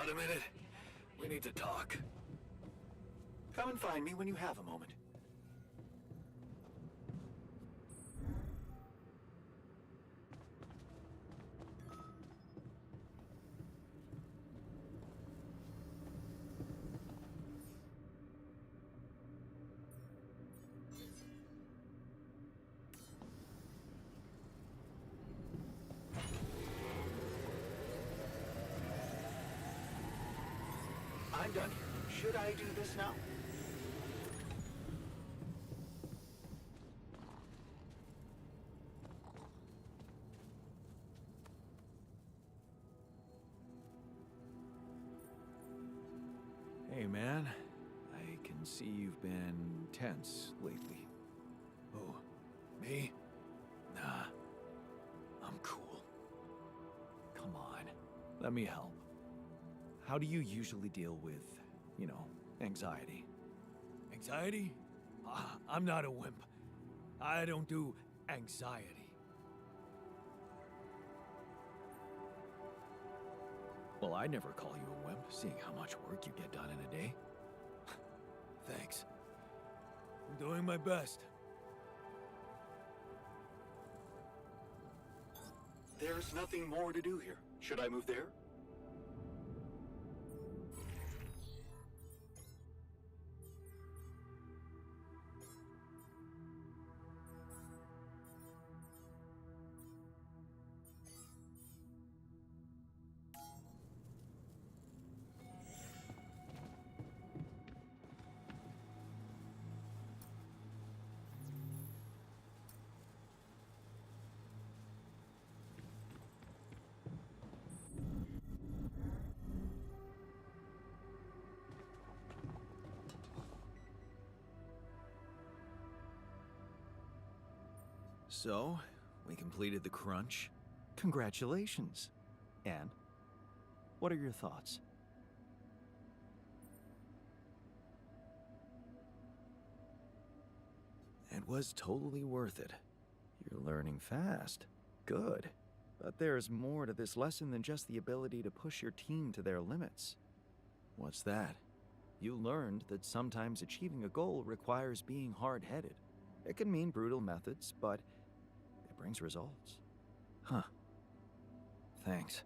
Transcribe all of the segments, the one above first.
Got a minute? We need to talk. Come and find me when you have a moment. I'm done here. Should I do this now? Hey, man. I can see you've been tense lately. Oh, me? Nah. I'm cool. Come on. Let me help. How do you usually deal with, anxiety? Anxiety? I'm not a wimp. I don't do anxiety. Well, I never call you a wimp, seeing how much work you get done in a day. Thanks. I'm doing my best. There's nothing more to do here. Should I move there? So, we completed the crunch. Congratulations. And what are your thoughts? It was totally worth it. You're learning fast. Good. But there's more to this lesson than just the ability to push your team to their limits. What's that? You learned that sometimes achieving a goal requires being hard-headed. It can mean brutal methods, but it brings results. Huh. Thanks.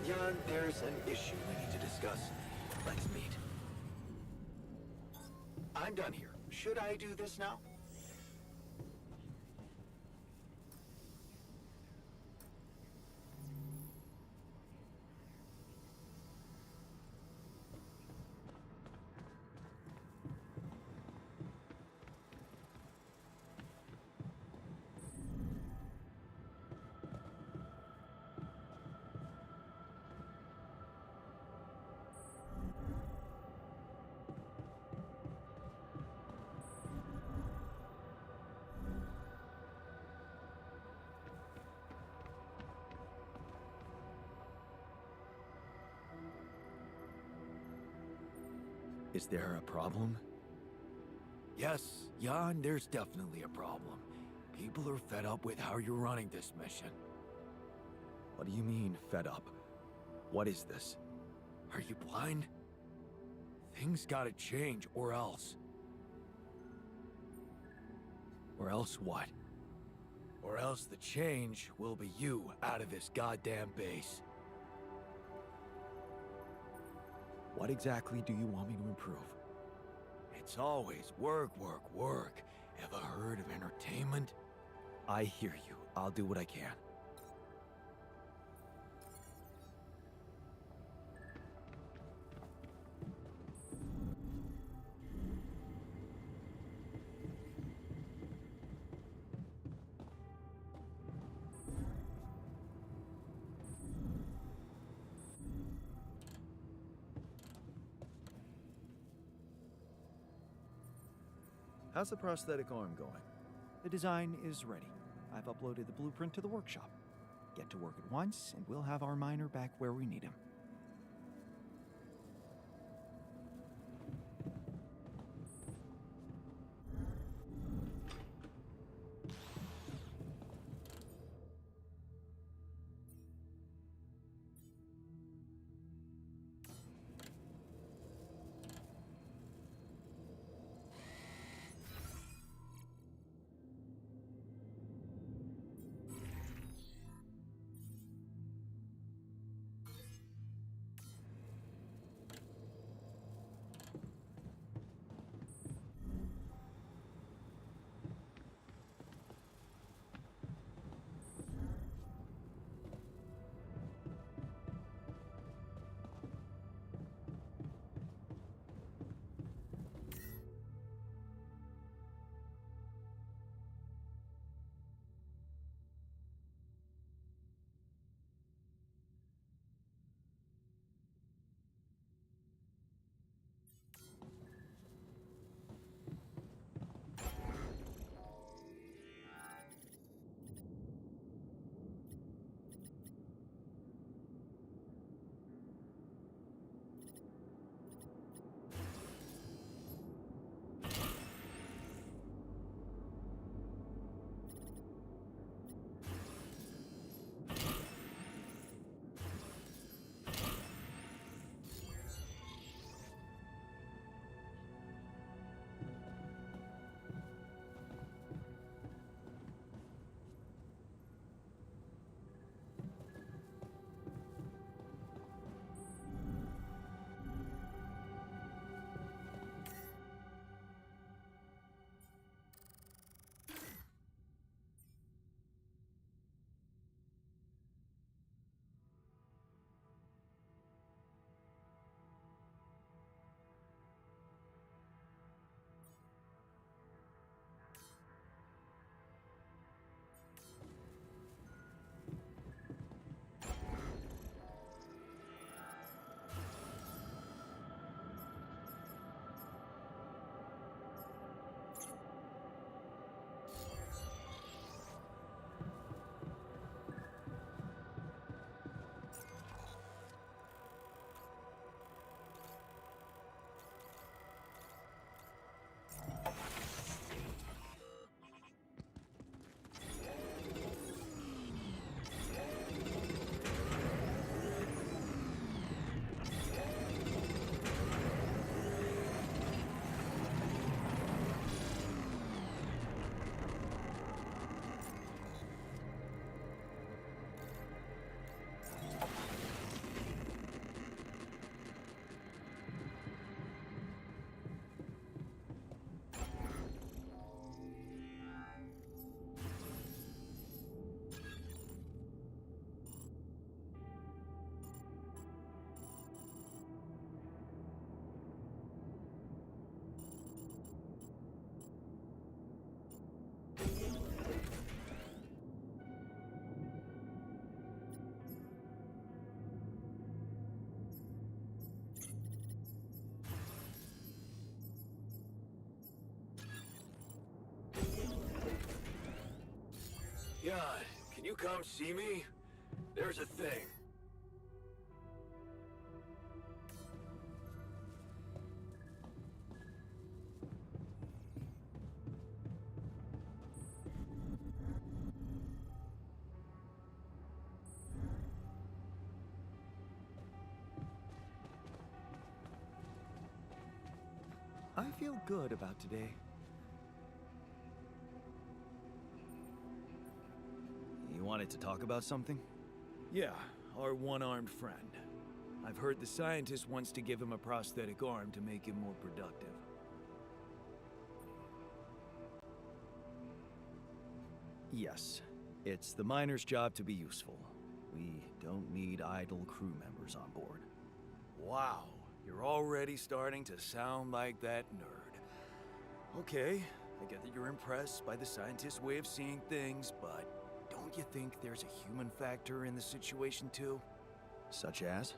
Jan, there's an issue we need to discuss. Let's meet. I'm done here. Should I do this now? Is there a problem? Yes, Jan, there's definitely a problem. People are fed up with how you're running this mission. What do you mean, fed up? What is this? Are you blind? Things gotta change, or else. Or else what? Or else the change will be you out of this goddamn base. What exactly do you want me to improve? It's always work, work, work. Ever heard of entertainment? I hear you. I'll do what I can. How's the prosthetic arm going? The design is ready. I've uploaded the blueprint to the workshop. Get to work at once, and we'll have our miner back where we need him. Jan, can you come see me? There's a thing. I feel good about today. You wanted to talk about something? Yeah, our one-armed friend. I've heard the scientist wants to give him a prosthetic arm to make him more productive. Yes. It's the miner's job to be useful. We don't need idle crew members on board. Wow, you're already starting to sound like that nerd. Okay, I get that you're impressed by the scientist's way of seeing things, but don't you think there's a human factor in the situation too? Such as?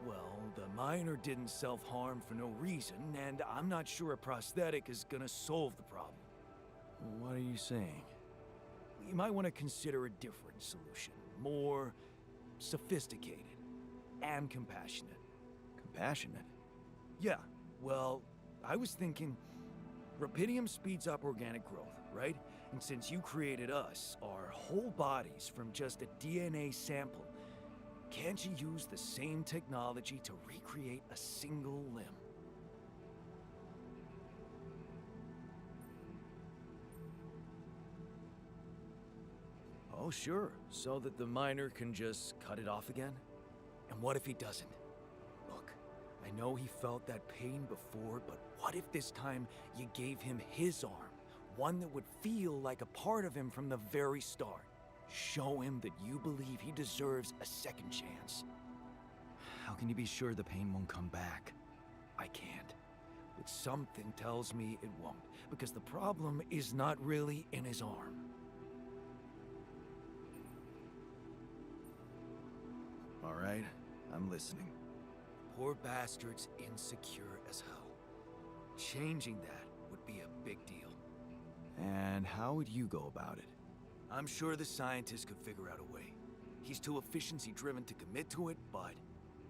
Well, the miner didn't self-harm for no reason, and I'm not sure a prosthetic is gonna solve the problem. What are you saying? You might want to consider a different solution, more sophisticated and compassionate. Compassionate? Yeah, well, I was thinking, Rapidium speeds up organic growth, right? And since you created us, our whole bodies from just a DNA sample, can't you use the same technology to recreate a single limb? Oh, sure. So that the miner can just cut it off again? And what if he doesn't? Look, I know he felt that pain before, but what if this time you gave him his arm? One that would feel like a part of him from the very start. Show him that you believe he deserves a second chance. How can you be sure the pain won't come back? I can't. But something tells me it won't, because the problem is not really in his arm. All right, I'm listening. Poor bastard's insecure as hell. Changing that would be a big deal. And how would you go about it? I'm sure the scientist could figure out a way. He's too efficiency-driven to commit to it, but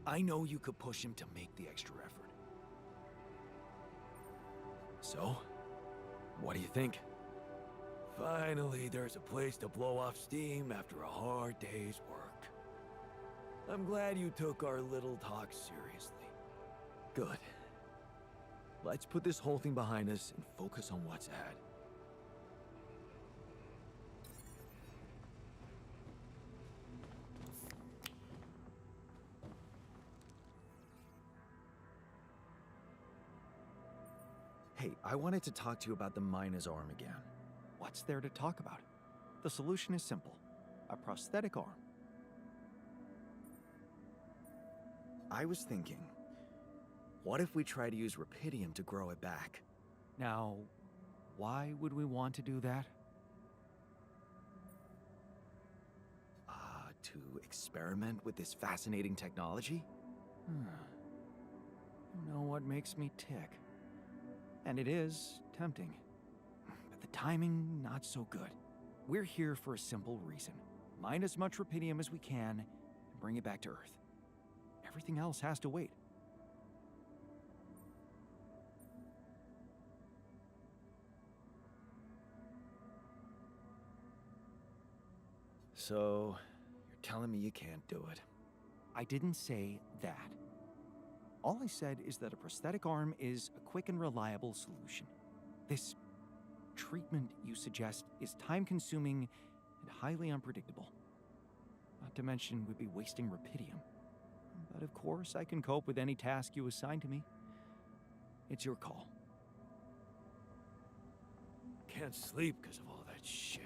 I know you could push him to make the extra effort. So? What do you think? Finally, there's a place to blow off steam after a hard day's work. I'm glad you took our little talk seriously. Good. Let's put this whole thing behind us and focus on what's ahead. Hey, I wanted to talk to you about the miner's arm again. What's there to talk about? The solution is simple. A prosthetic arm. I was thinking, what if we try to use Rapidium to grow it back? Now, why would we want to do that? To experiment with this fascinating technology? You know what makes me tick? And it is tempting. But the timing, not so good. We're here for a simple reason. Mine as much Rapidium as we can and bring it back to Earth. Everything else has to wait. So, you're telling me you can't do it? I didn't say that. All I said is that a prosthetic arm is a quick and reliable solution. This treatment you suggest is time-consuming and highly unpredictable. Not to mention we'd be wasting Rapidium. But of course, I can cope with any task you assign to me. It's your call. Can't sleep because of all that shit.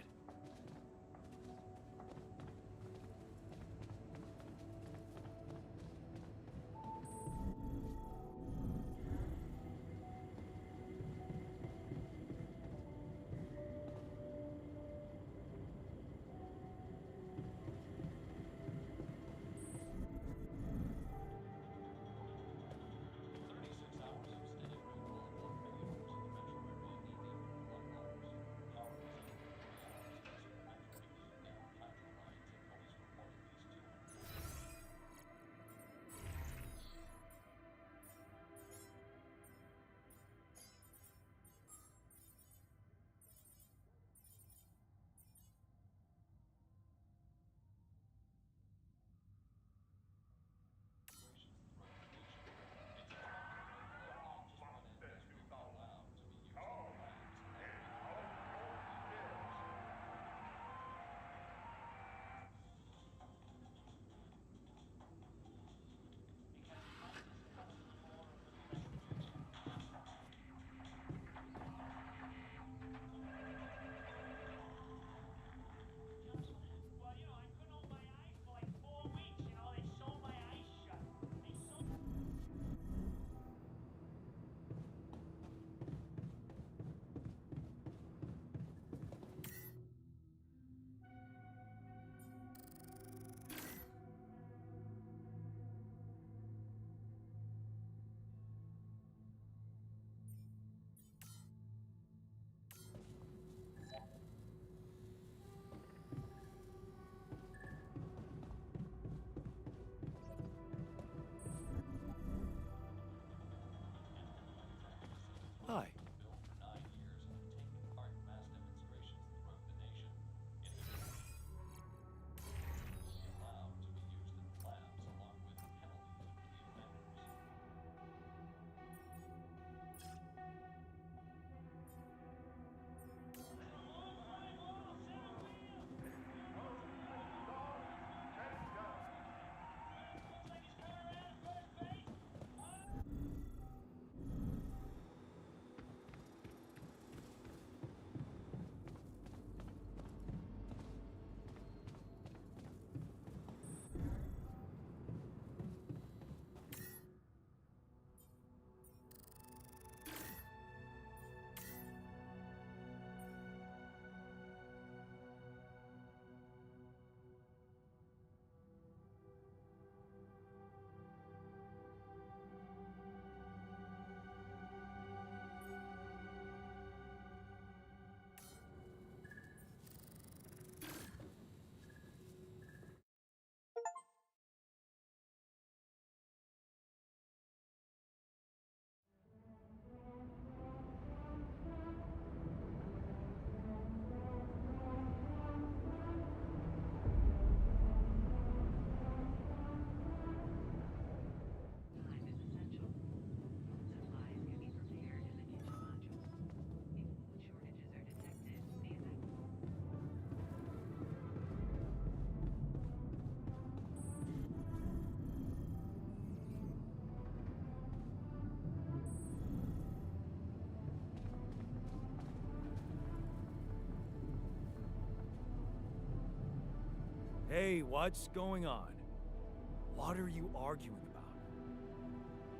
Hey, what's going on? What are you arguing about?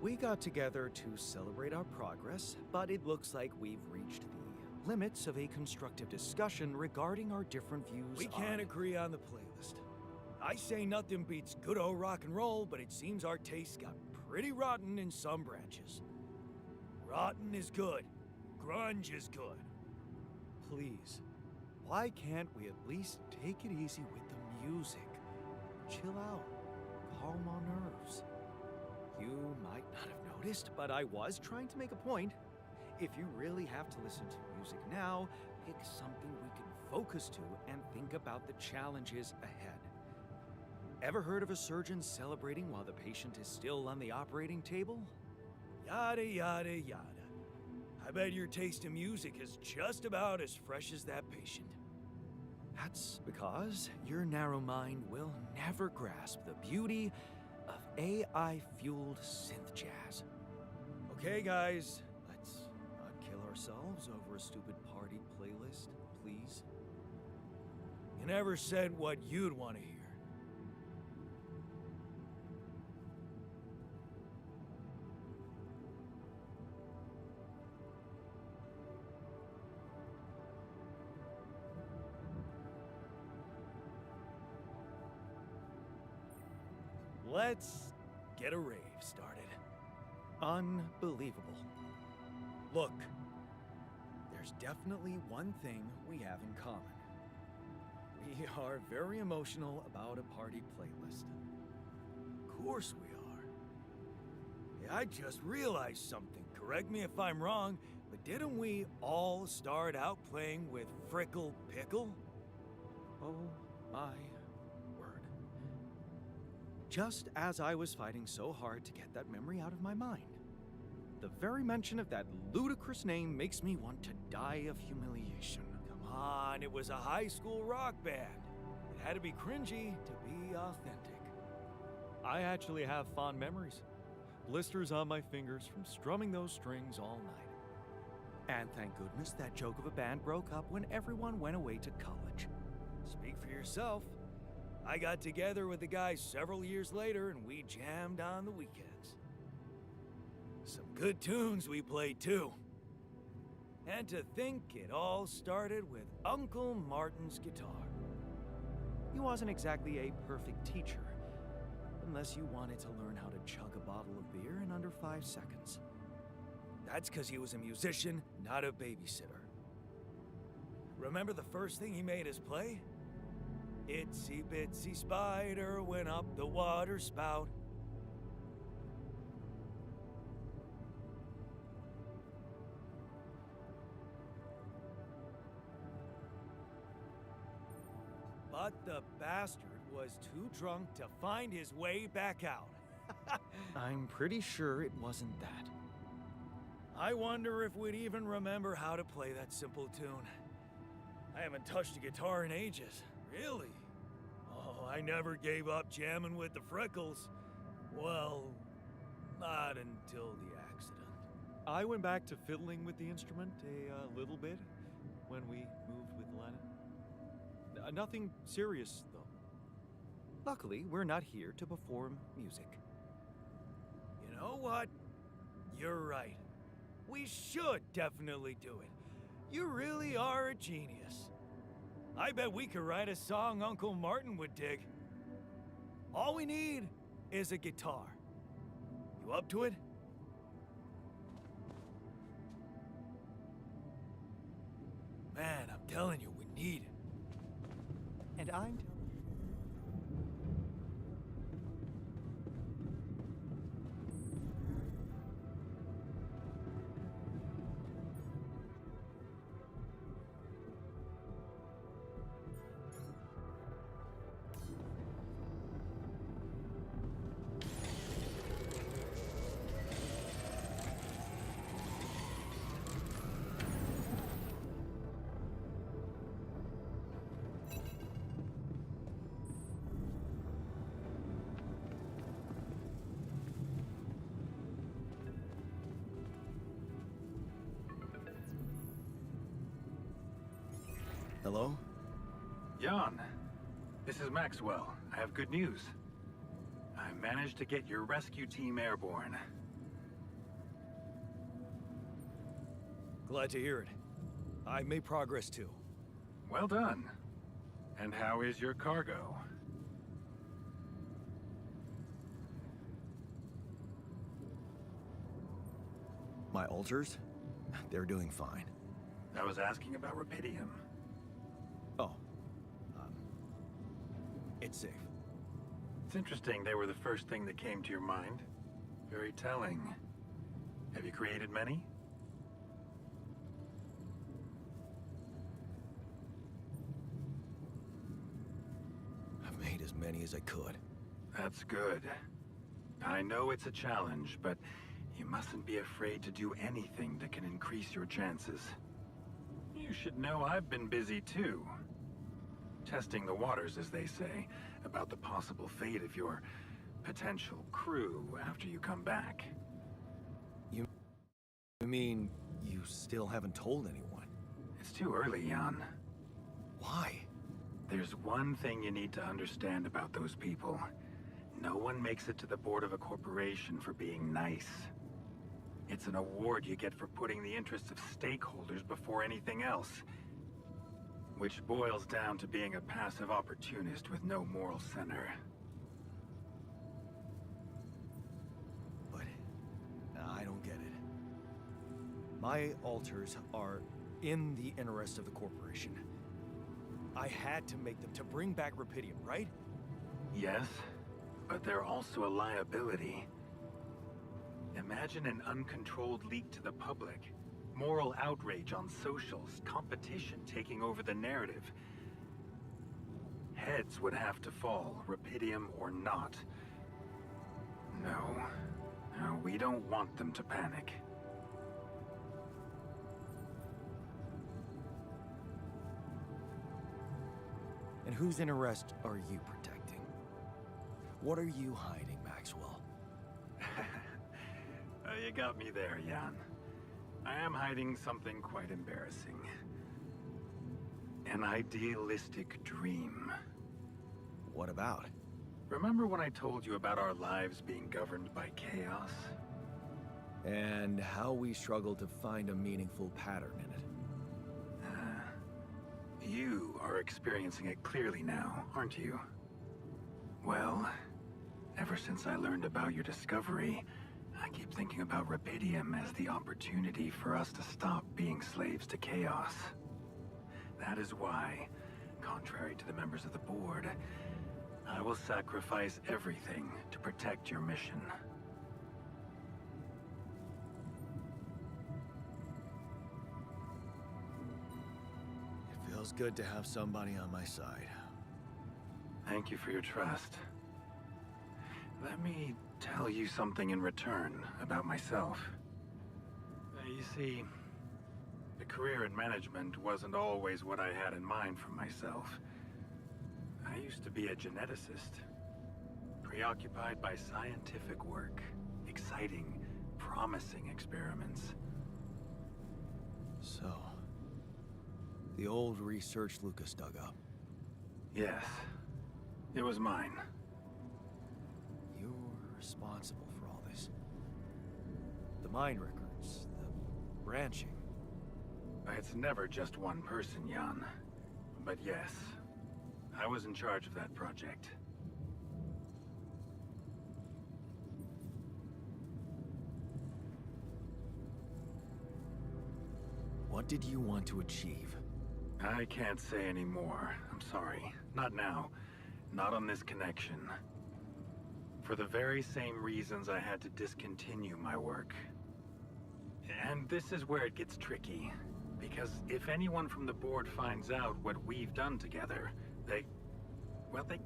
We got together to celebrate our progress, but it looks like we've reached the limits of a constructive discussion regarding our different views We can't agree on the playlist. I say nothing beats good old rock and roll, but it seems our tastes got pretty rotten in some branches. Rotten is good. Grunge is good. Please, why can't we at least take it easy with the music? Chill out, calm our nerves. You might not have noticed, but I was trying to make a point. If you really have to listen to music now, pick something we can focus to and think about the challenges ahead. Ever heard of a surgeon celebrating while the patient is still on the operating table? Yada, yada, yada. I bet your taste in music is just about as fresh as that patient. That's because your narrow mind will never grasp the beauty of AI-fueled synth jazz. Okay, guys, let's not kill ourselves over a stupid party playlist, please. You never said what you'd want to hear. Let's get a rave started. Unbelievable. Look, there's definitely one thing we have in common. We are very emotional about a party playlist. Of course we are. Hey, I just realized something. Correct me if I'm wrong, but didn't we all start out playing with Frickle Pickle? Oh my word. Just as I was fighting so hard to get that memory out of my mind, the very mention of that ludicrous name makes me want to die of humiliation. Come on, it was a high school rock band. It had to be cringy to be authentic. I actually have fond memories. Blisters on my fingers from strumming those strings all night. And thank goodness that joke of a band broke up when everyone went away to college. Speak for yourself. I got together with the guys several years later and we jammed on the weekends. Some good tunes we played too. And to think it all started with Uncle Martin's guitar. He wasn't exactly a perfect teacher, unless you wanted to learn how to chug a bottle of beer in under 5 seconds. That's because he was a musician, not a babysitter. Remember the first thing he made us play? Itsy bitsy spider went up the water spout. But the bastard was too drunk to find his way back out. I'm pretty sure it wasn't that. I wonder if we'd even remember how to play that simple tune. I haven't touched a guitar in ages. Really? Oh, I never gave up jamming with the Freckles. Well, not until the accident. I went back to fiddling with the instrument a little bit when we moved with Lennon. Nothing serious, though. Luckily, we're not here to perform music. You know what? You're right. We should definitely do it. You really are a genius. I bet we could write a song Uncle Martin would dig. All we need is a guitar. You up to it? Man, I'm telling you, we need it. And I'm Hello? Jan, This is Maxwell. I have good news. I managed to get your rescue team airborne. Glad to hear it. I made progress too. Well done. And how is your cargo? My alters? They're doing fine. I was asking about Rapidium. Oh. It's safe. It's interesting they were the first thing that came to your mind. Very telling. Have you created many? I've made as many as I could. That's good. I know it's a challenge, but you mustn't be afraid to do anything that can increase your chances. You should know I've been busy too. Testing the waters, as they say, about the possible fate of your potential crew after you come back. You mean you still haven't told anyone? It's too early, Jan. Why? There's one thing you need to understand about those people. No one makes it to the board of a corporation for being nice. It's an award you get for putting the interests of stakeholders before anything else. Which boils down to being a passive opportunist with no moral center. But I don't get it. My alters are In the interest of the corporation. I had to make them to bring back Rapidium, right? Yes, but they're also a liability. Imagine an uncontrolled leak to the public. Moral outrage on socials, competition taking over the narrative. Heads would have to fall, Rapidium or not. No. No, we don't want them to panic. And whose interest are you protecting? What are you hiding, Maxwell? You got me there, Jan. I am hiding something quite embarrassing. An idealistic dream. What about? Remember when I told you about our lives being governed by chaos? And how we struggle to find a meaningful pattern in it. You are experiencing it clearly now, aren't you? Well, ever since I learned about your discovery, I keep thinking about Rapidium as the opportunity for us to stop being slaves to chaos. That is why, contrary to the members of the board, I will sacrifice everything to protect your mission. It feels good to have somebody on my side. Thank you for your trust. Let me tell you something in return about myself. You see, a career in management wasn't always what I had in mind for myself. I used to be a geneticist, preoccupied by scientific work, exciting, promising experiments. So, the old research Lucas dug up. Yes, it was mine. You were responsible for all this. The mine records, the branching. It's never just one person, Jan. But yes, I was in charge of that project. What did you want to achieve? I can't say any more. I'm sorry. Not now. Not on this connection. For the very same reasons I had to discontinue my work. And this is where it gets tricky. Because if anyone from the board finds out what we've done together, they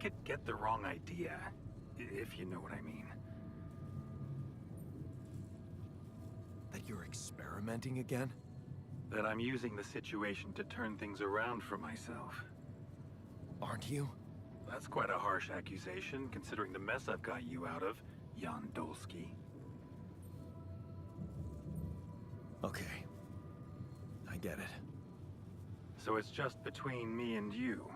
could get the wrong idea. If you know what I mean. That you're experimenting again? That I'm using the situation to turn things around for myself. Aren't you? That's quite a harsh accusation, considering the mess I've got you out of, Jan Dolsky. Okay. I get it. So it's just between me and you.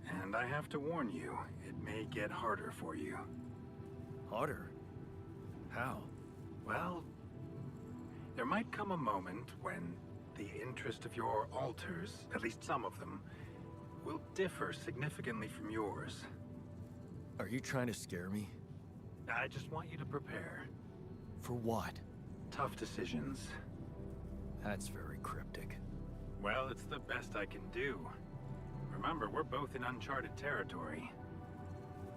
And I have to warn you, it may get harder for you. Harder? How? Well, there might come a moment when the interest of your alters, at least some of them, will differ significantly from yours. Are you trying to scare me? I just want you to prepare. For what? Tough decisions. That's very cryptic. Well, it's the best I can do. Remember, we're both in uncharted territory.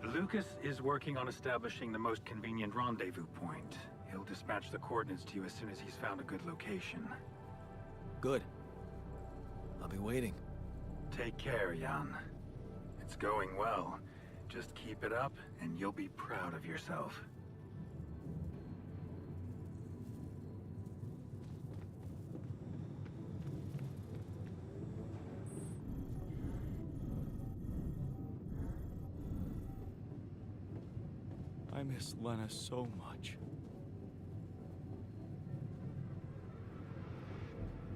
Lucas is working on establishing the most convenient rendezvous point. He'll dispatch the coordinates to you as soon as he's found a good location. Good. I'll be waiting. Take care, Jan. It's going well. Just keep it up, and you'll be proud of yourself. I miss Lena so much.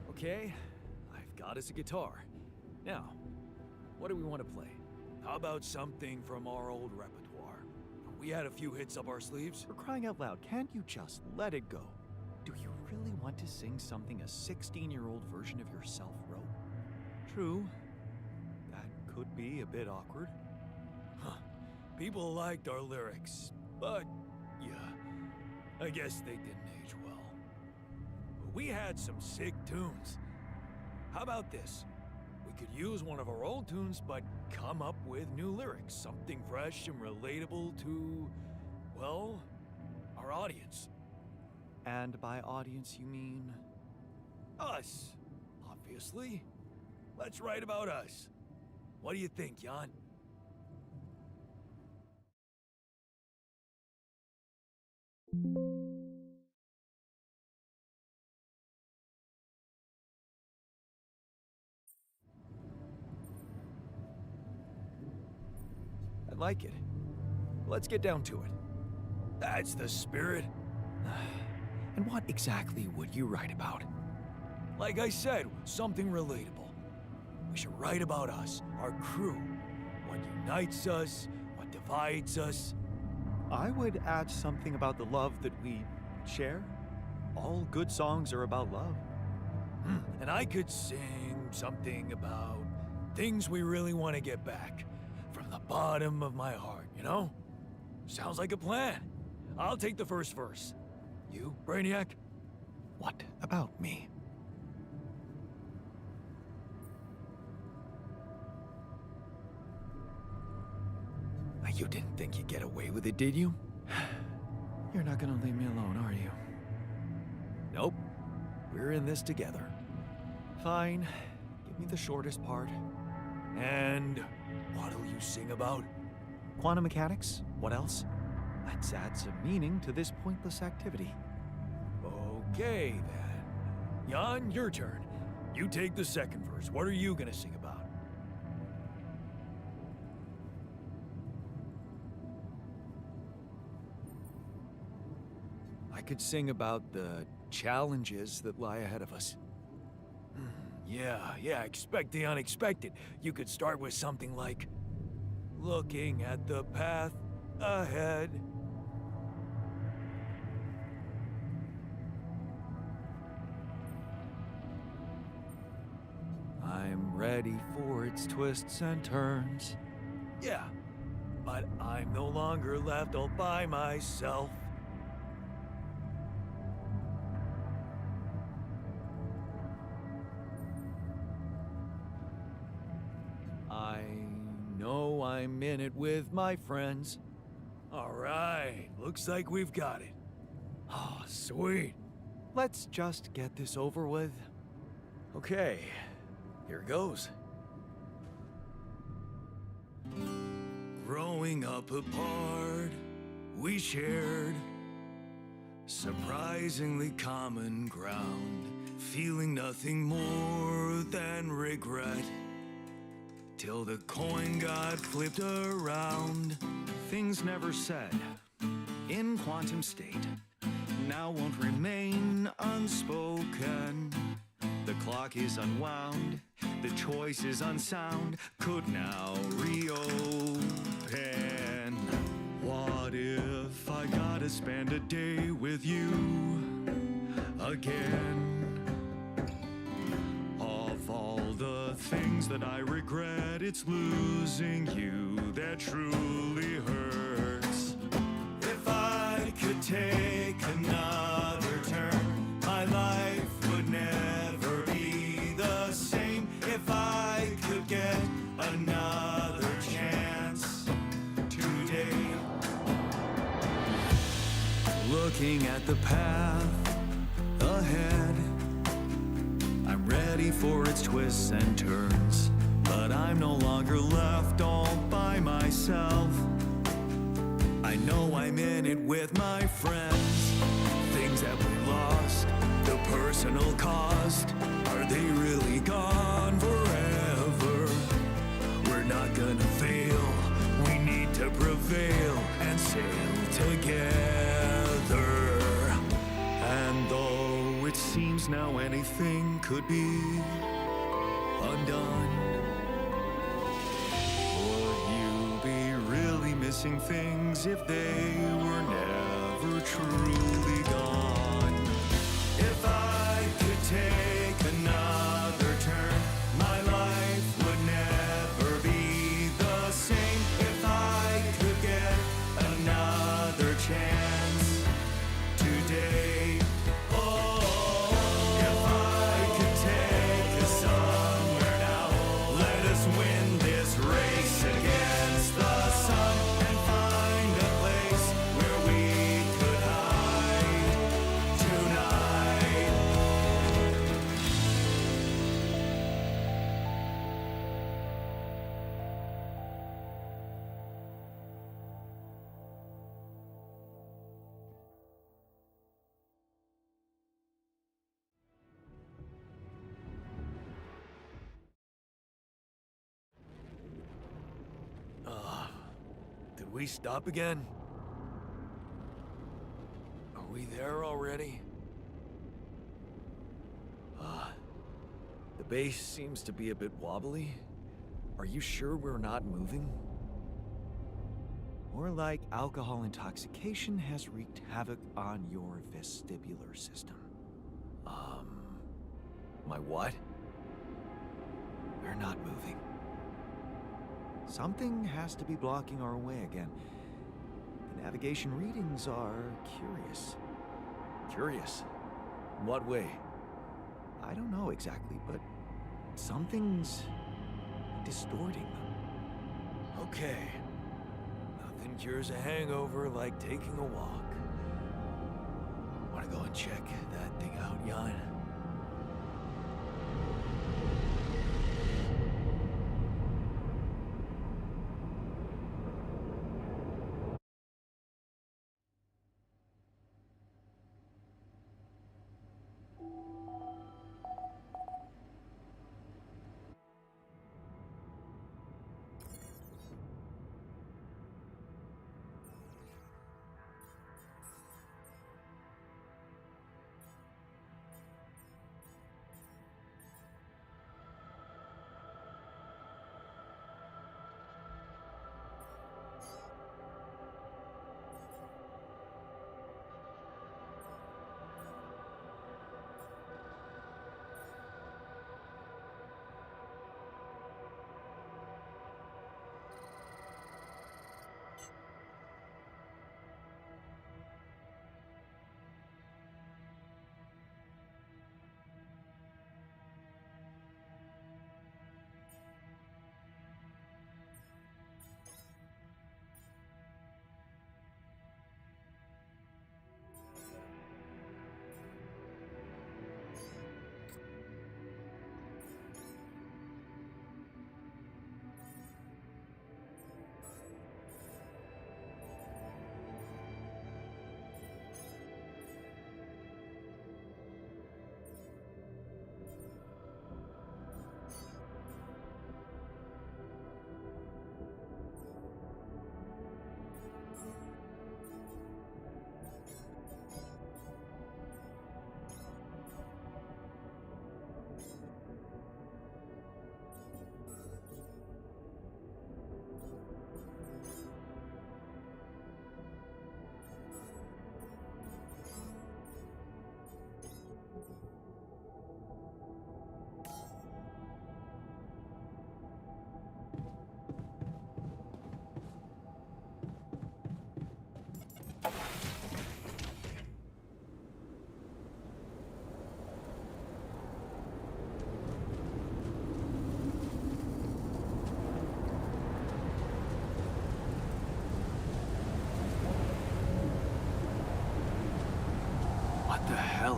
Okay, I've got us a guitar. Now, what do we want to play? How about something from our old repertoire? We had a few hits up our sleeves. For crying out loud, can't you just let it go? Do you really want to sing something a 16-year-old version of yourself wrote? True. That could be a bit awkward. Huh. People liked our lyrics, but yeah, I guess they didn't age well. But we had some sick tunes. How about this? We could use one of our old tunes, but come up with new lyrics. Something fresh and relatable to, well, our audience. And by audience, you mean? Us, obviously. Let's write about us. What do you think, Jan? I like it. Let's get down to it. That's the spirit. And what exactly would you write about? Like I said, something relatable. We should write about us, our crew. What unites us, what divides us. I would add something about the love that we share. All good songs are about love. And I could sing something about things we really want to get back. From the bottom of my heart, you know? Sounds like a plan. I'll take the first verse. You, Brainiac? What about me? You didn't think you'd get away with it, did you? You're not gonna leave me alone, are you? Nope. We're in this together. Fine. Give me the shortest part. And what'll you sing about? Quantum mechanics? What else? Let's add some meaning to this pointless activity. Okay, then. Jan, your turn. You take the second verse. What are you gonna sing about? I could sing about the challenges that lie ahead of us. Yeah, expect the unexpected. You could start with something like, looking at the path ahead. I'm ready for its twists and turns. Yeah, but I'm no longer left all by myself. I know I'm in it with my friends. All right, looks like we've got it. Oh, sweet. Let's just get this over with. Okay, here goes. Growing up apart, we shared surprisingly common ground, feeling nothing more than regret. Till the coin got flipped around. Things never said in quantum state now won't remain unspoken. The clock is unwound The choice is unsound, could now reopen. What if I gotta spend a day with you again? Of all the things that I regret, it's losing you that truly hurts. If I could take another turn, my life would never be the same. If I could get another chance today. Looking at the path ahead, I'm ready for its twists and turns, but I'm no longer left all by myself. I know I'm in it with my friends. Things that we lost, the personal cost, are they really gone forever? We're not gonna fail, we need to prevail and sail together. And though it seems now anything could be undone, would you be really missing things if they were never truly gone? If I could take another turn, my life would never be the same. If I could get another chance today. Oh, if I could take us somewhere now, let us win this race against the sun and find a place where we could hide tonight. Did we stop again? Are we there already? The base seems to be a bit wobbly. Are you sure we're not moving? More like alcohol intoxication has wreaked havoc on your vestibular system. My what? We're not moving. Something has to be blocking our way again. The navigation readings are curious. Curious. In what way? I don't know exactly, but something's distorting them. Okay. Nothing cures a hangover like taking a walk. Wanna go and check that thing out, Jan?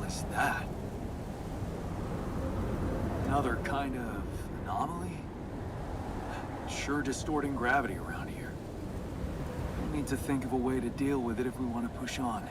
What's that? Another kind of anomaly? Sure distorting gravity around here. We need to think of a way to deal with it if we want to push on.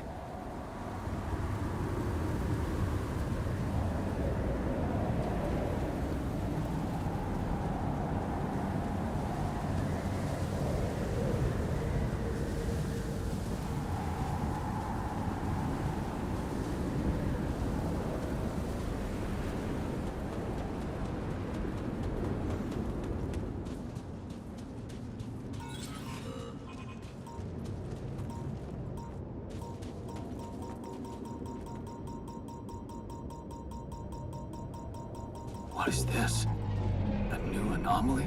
What is this? A new anomaly?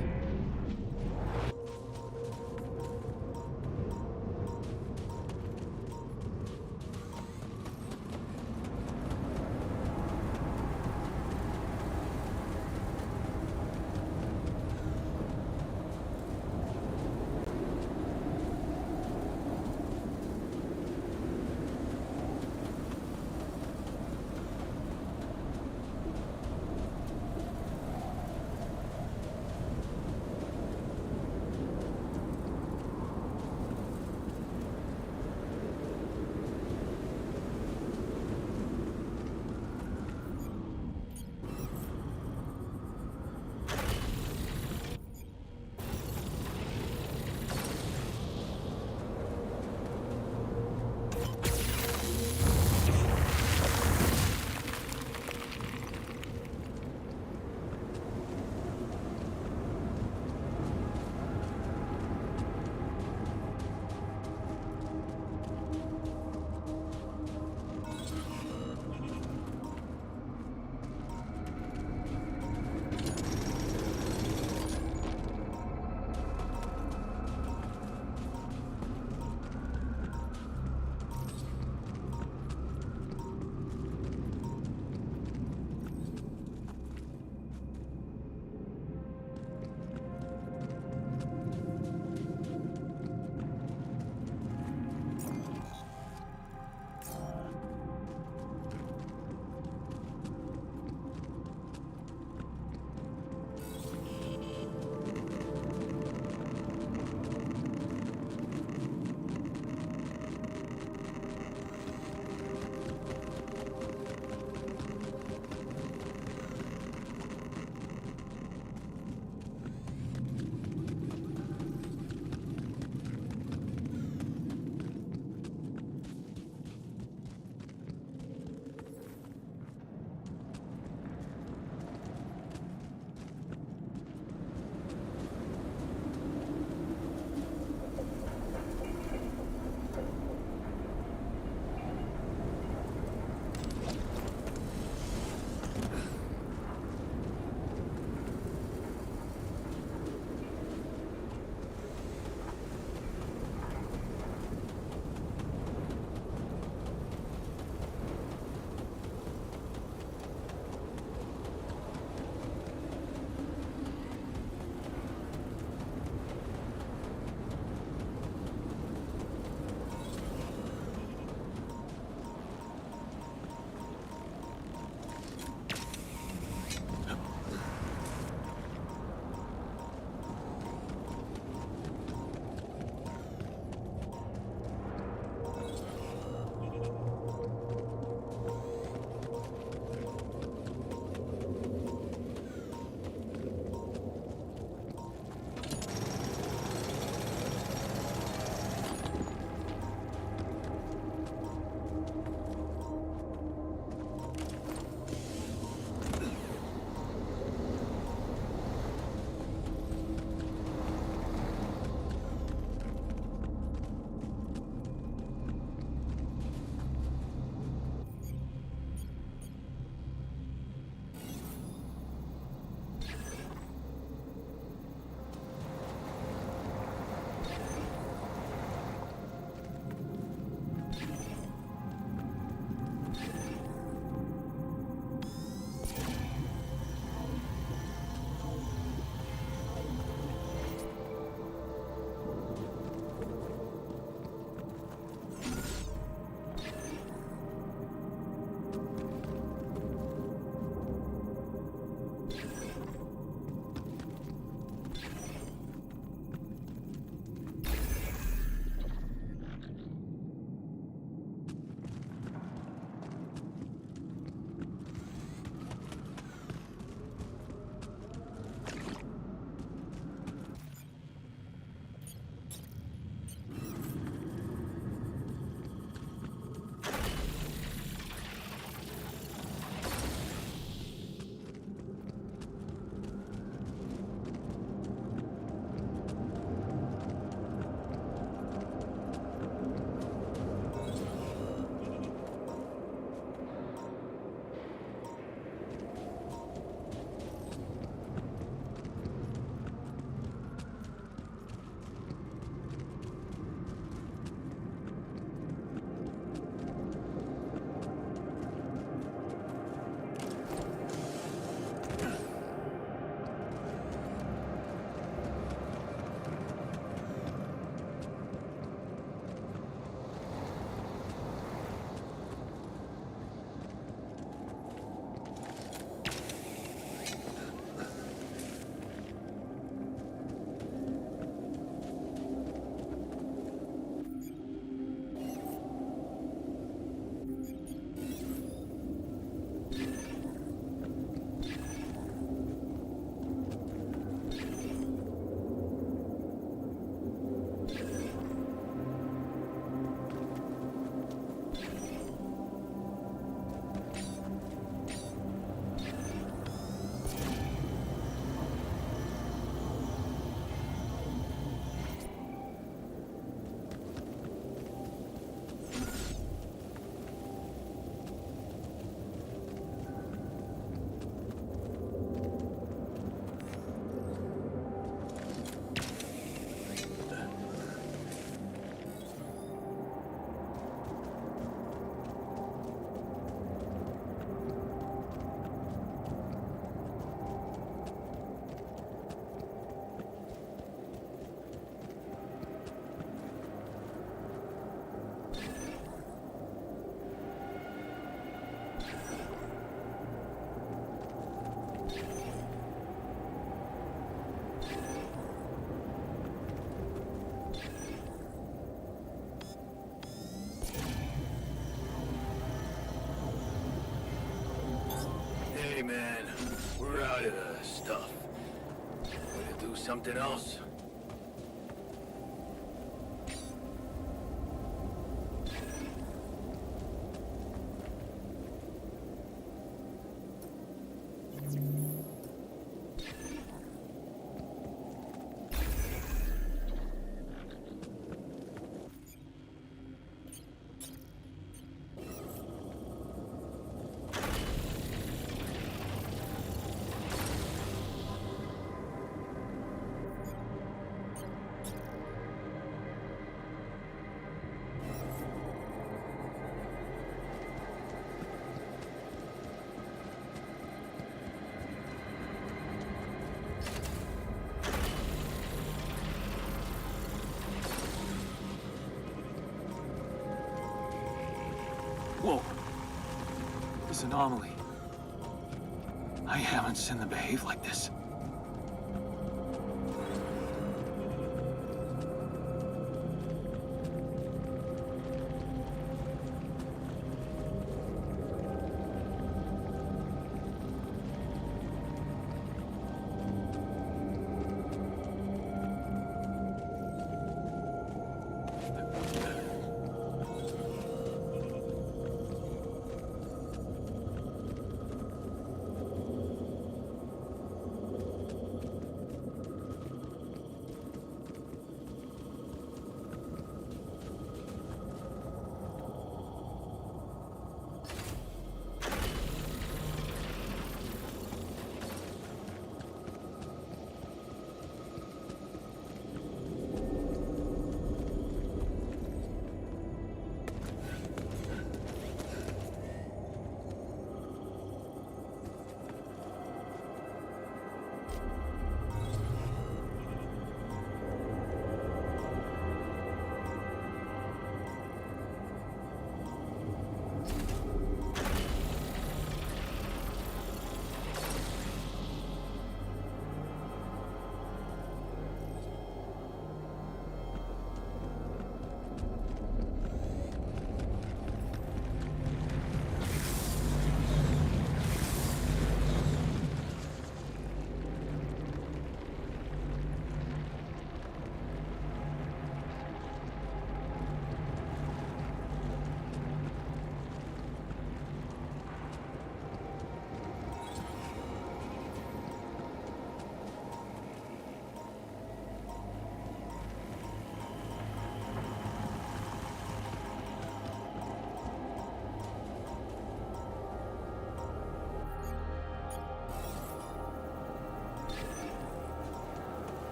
man. We're out of the stuff. Wanna do something else? Whoa. This anomaly. I haven't seen them behave like this.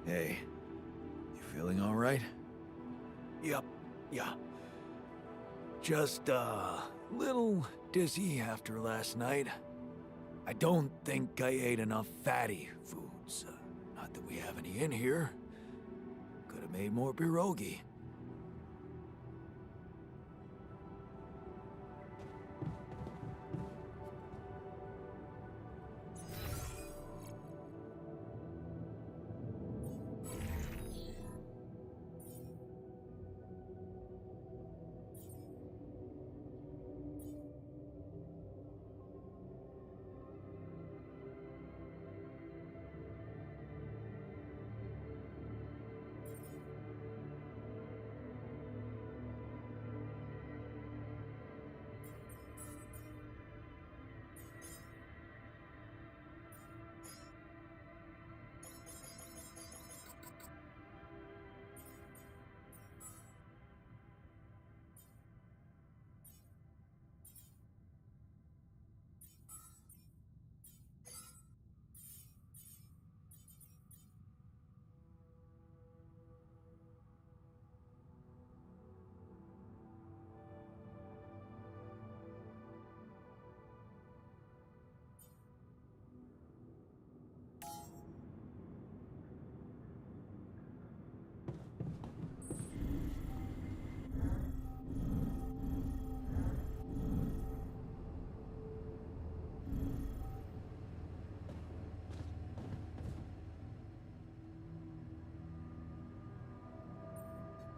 Hey, you feeling all right? Yep, yeah. Just a little dizzy after last night. I don't think I ate enough fatty foods. Not that we have any in here. Could have made more pierogi.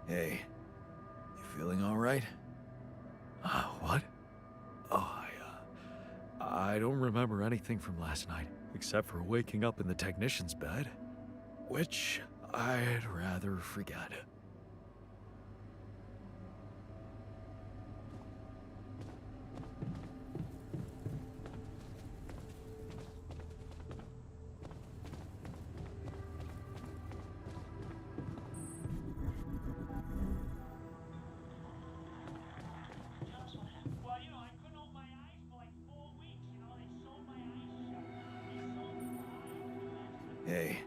Hey, you feeling all right? What? Oh, I don't remember anything from last night, except for waking up in the technician's bed. Which I'd rather forget. Hey,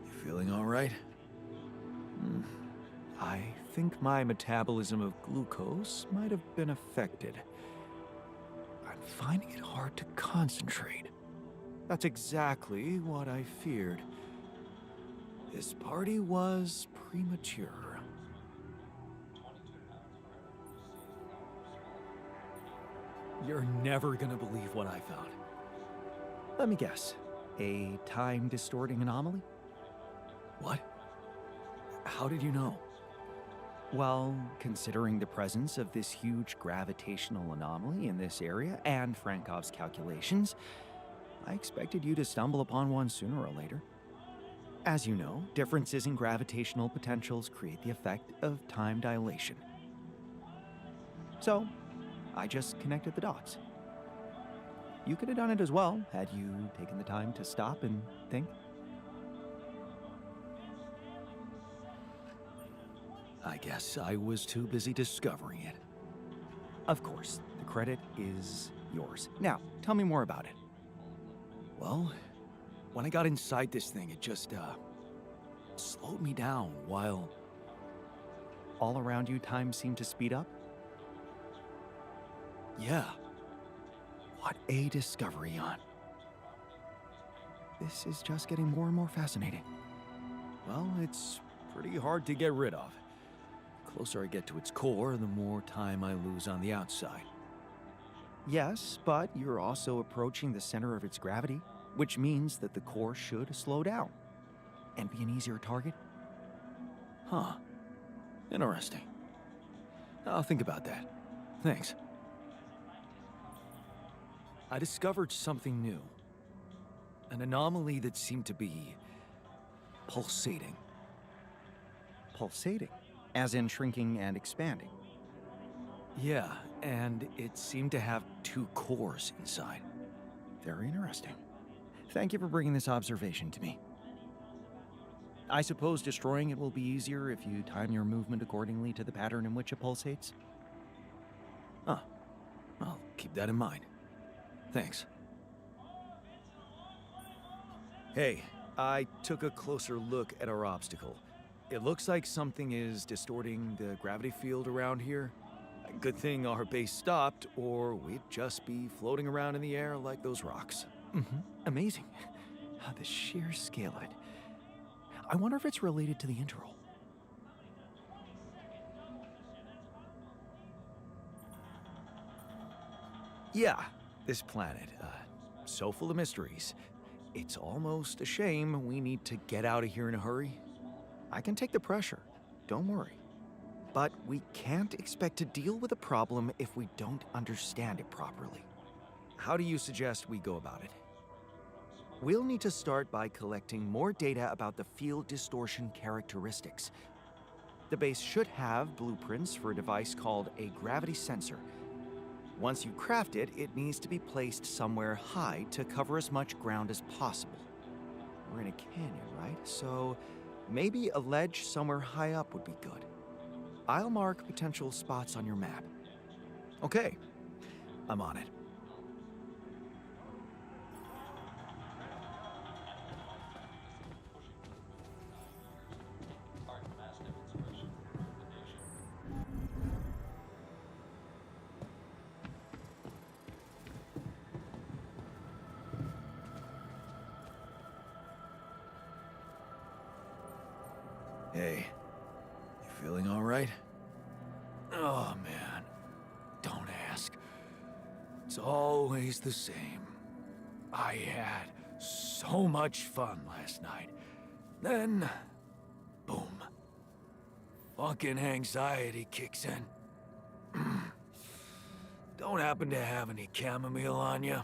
you feeling all right? I think my metabolism of glucose might have been affected. I'm finding it hard to concentrate. That's exactly what I feared. This party was premature. You're never gonna believe what I found. Let me guess. A time-distorting anomaly? What? How did you know? Well, considering the presence of this huge gravitational anomaly in this area and Frankov's calculations, I expected you to stumble upon one sooner or later. As you know, differences in gravitational potentials create the effect of time dilation. So, I just connected the dots. You could have done it as well, had you taken the time to stop and think. I guess I was too busy discovering it. Of course, the credit is yours. Now, tell me more about it. Well, when I got inside this thing, it just, slowed me down while... All around you, time seemed to speed up? Yeah. What a discovery, Jan. This is just getting more and more fascinating. Well, it's pretty hard to get rid of. The closer I get to its core, the more time I lose on the outside. Yes, but you're also approaching the center of its gravity, which means that the core should slow down and be an easier target. Huh. Interesting. I'll think about that. Thanks. I discovered something new. An anomaly that seemed to be pulsating. Pulsating, as in shrinking and expanding. Yeah, and it seemed to have two cores inside. Very interesting. Thank you for bringing this observation to me. I suppose destroying it will be easier if you time your movement accordingly to the pattern in which it pulsates? Huh. I'll keep that in mind. Thanks. Hey, I took a closer look at our obstacle. It looks like something is distorting the gravity field around here. Good thing our base stopped, or we'd just be floating around in the air like those rocks. Amazing. The sheer scale of it. I wonder if it's related to the interval. Yeah, this planet, so full of mysteries. It's almost a shame we need to get out of here in a hurry. I can take the pressure. Don't worry. But we can't expect to deal with a problem if we don't understand it properly. How do you suggest we go about it? We'll need to start by collecting more data about the field distortion characteristics. The base should have blueprints for a device called a gravity sensor. Once you craft it, it needs to be placed somewhere high to cover as much ground as possible. We're in a canyon, right? So maybe a ledge somewhere high up would be good. I'll mark potential spots on your map. Okay, I'm on it. Hey, you feeling all right? Oh, man. Don't ask. It's always the same. I had so much fun last night. Then, boom. Fucking anxiety kicks in. Don't happen to have any chamomile on you?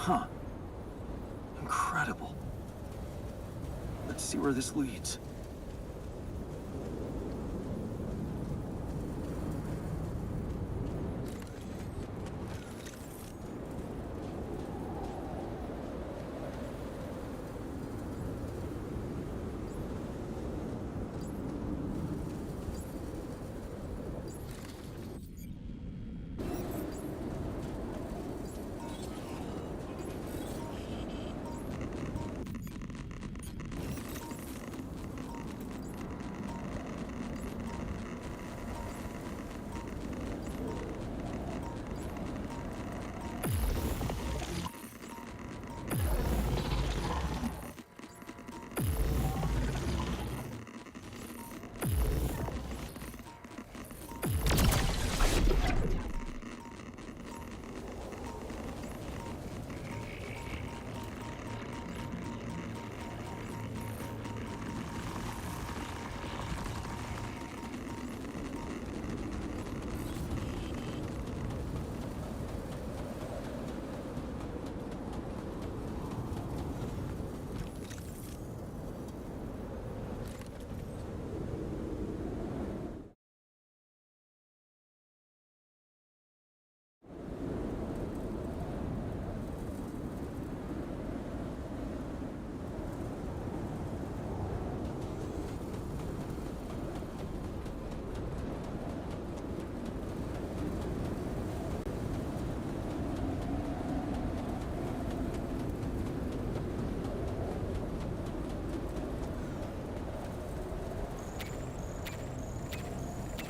Huh. Incredible. Let's see where this leads.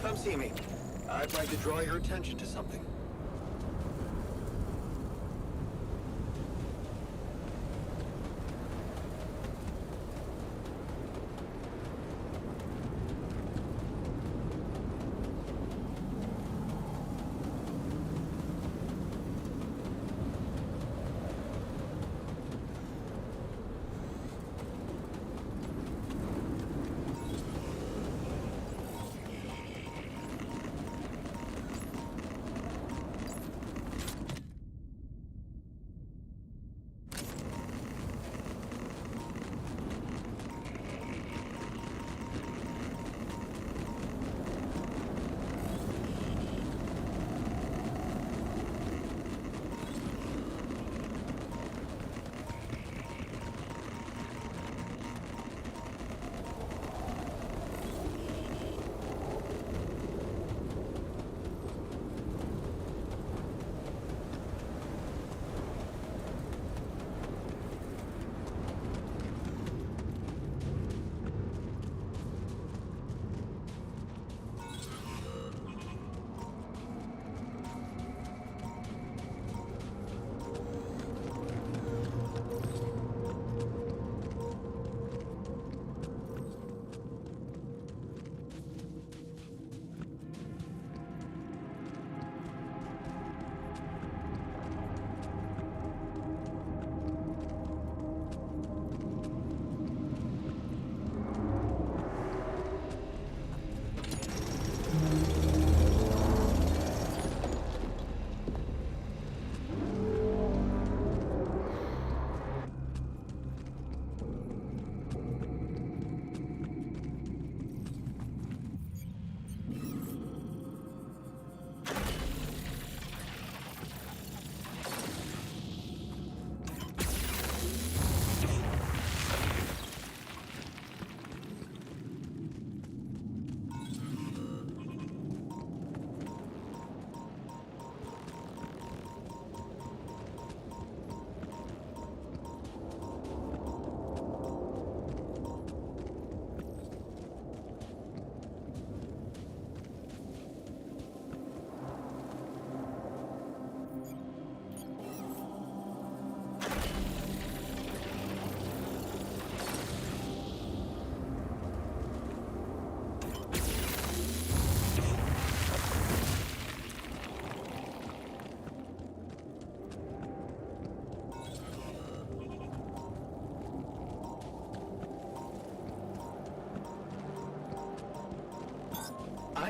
Come see me. I'd like to draw your attention to something.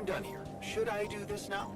I'm done here. Should I do this now?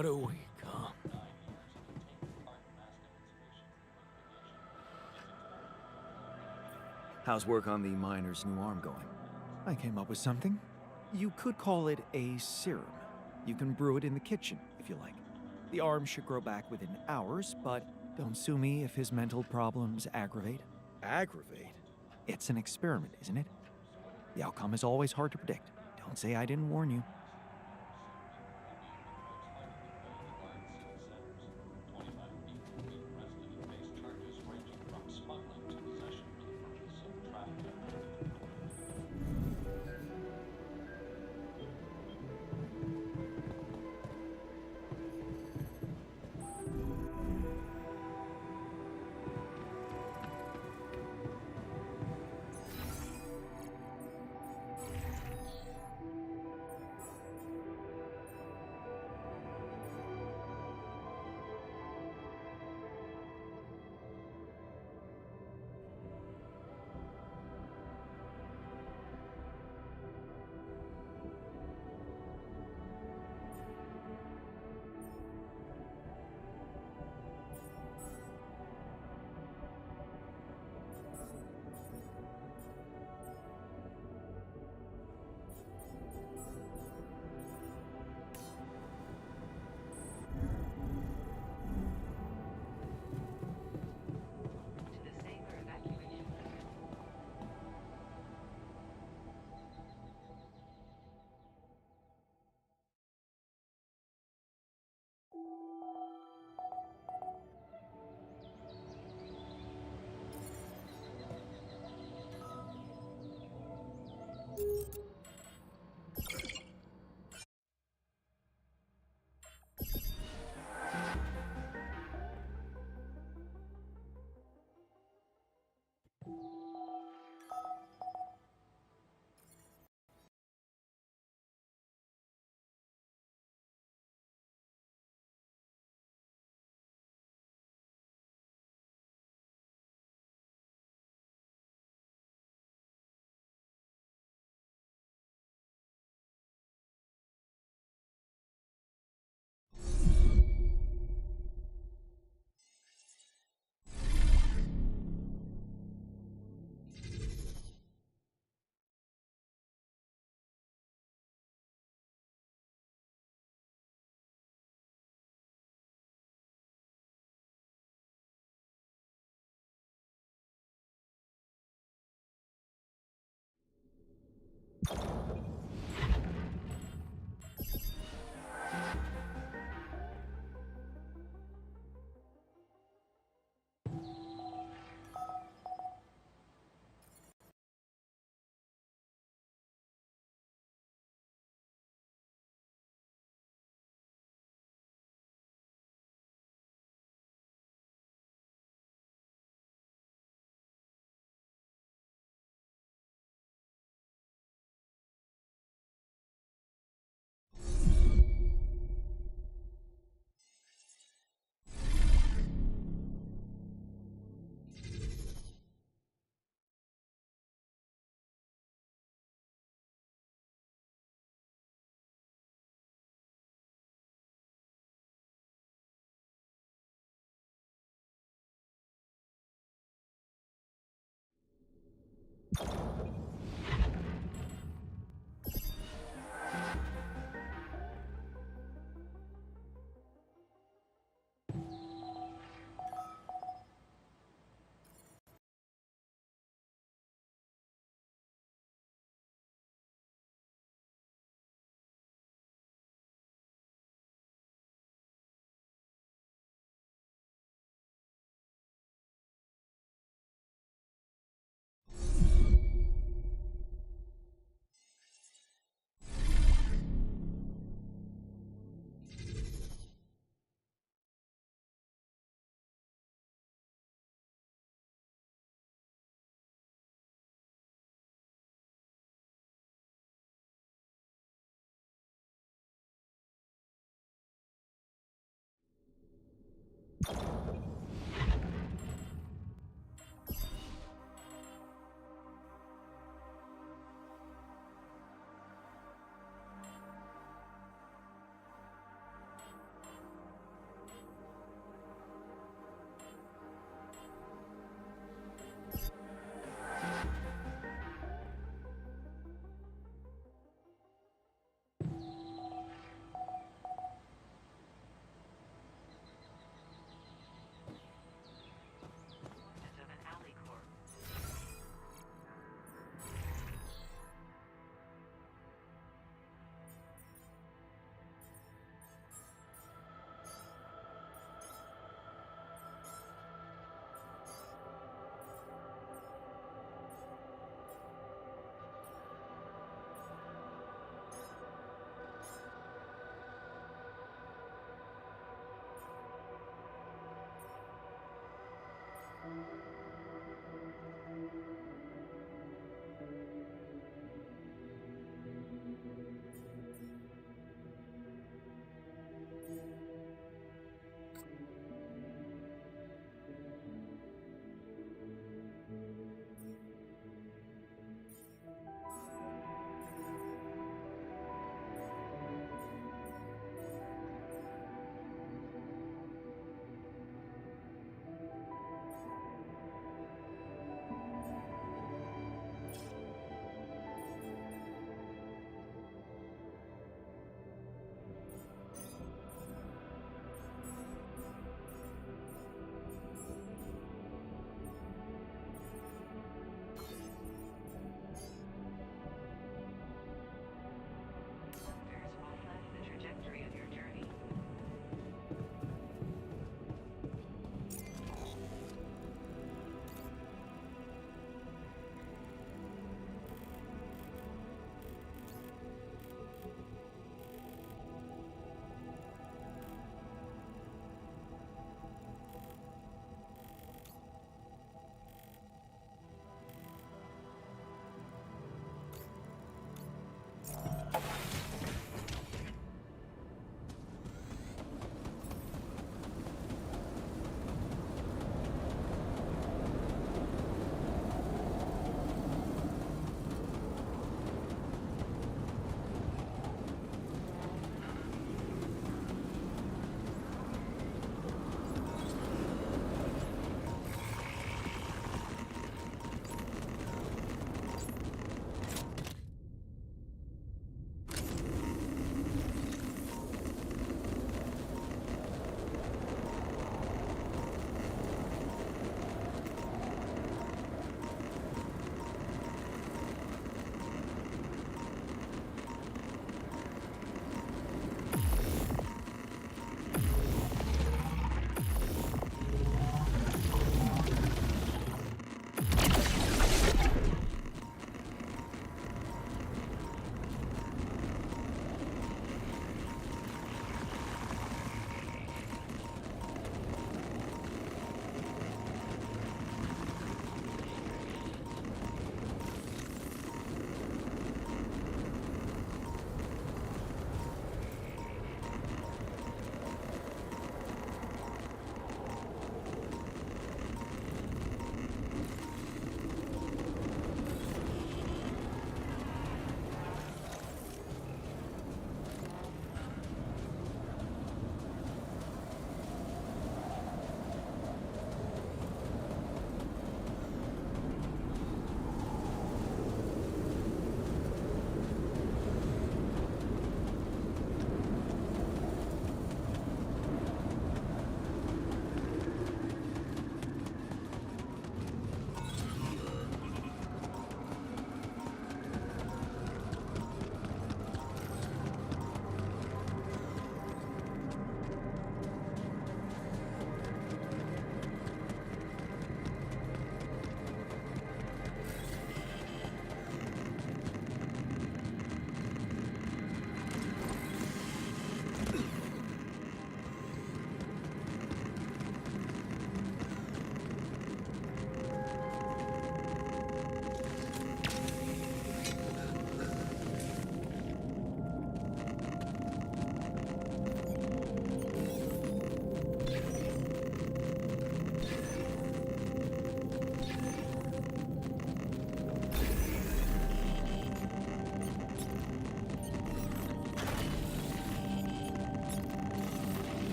What a week, huh? How's work on the miner's new arm going? I came up with something. You could call it a serum. You can brew it in the kitchen, if you like. The arm should grow back within hours, but don't sue me if his mental problems aggravate. Aggravate? It's an experiment, isn't it? The outcome is always hard to predict. Don't say I didn't warn you.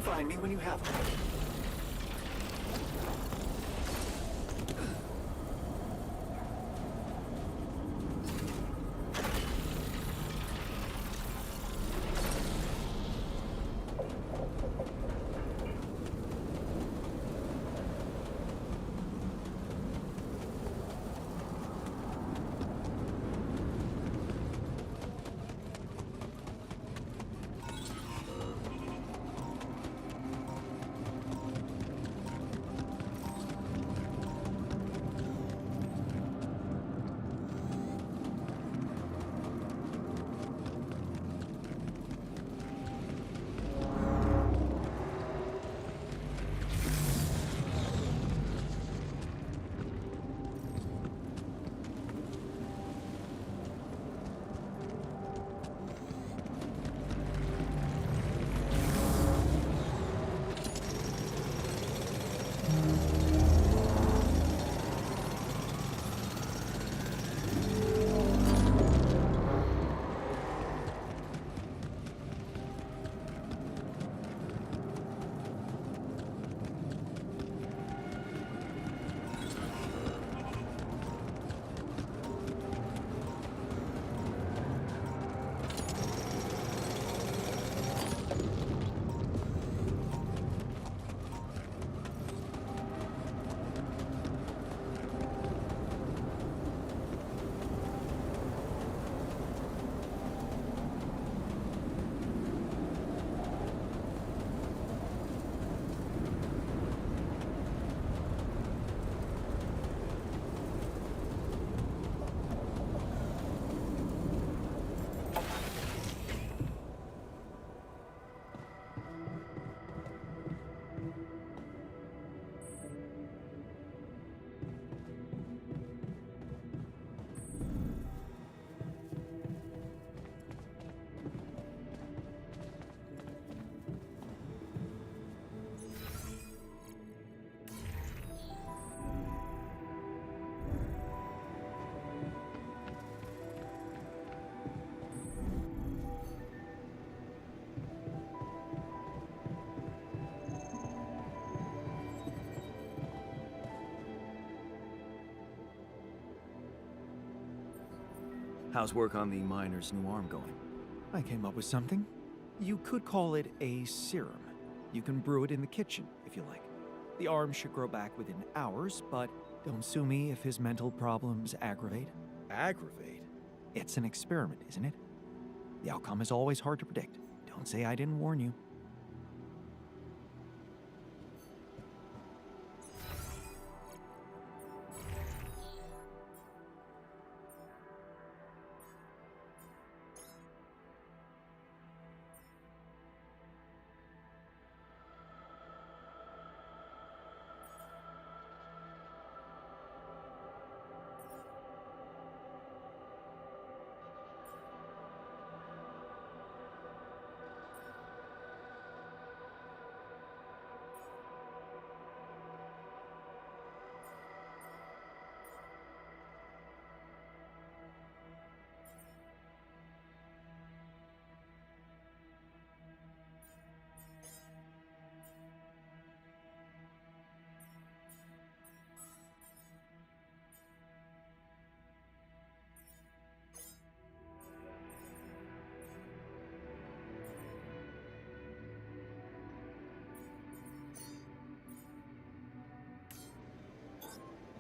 Find me when you have one. How's work on the miner's new arm going? I came up with something. You could call it a serum. You can brew it in the kitchen, if you like. The arm should grow back within hours, but don't sue me if his mental problems aggravate. Aggravate? It's an experiment, isn't it? The outcome is always hard to predict. Don't say I didn't warn you.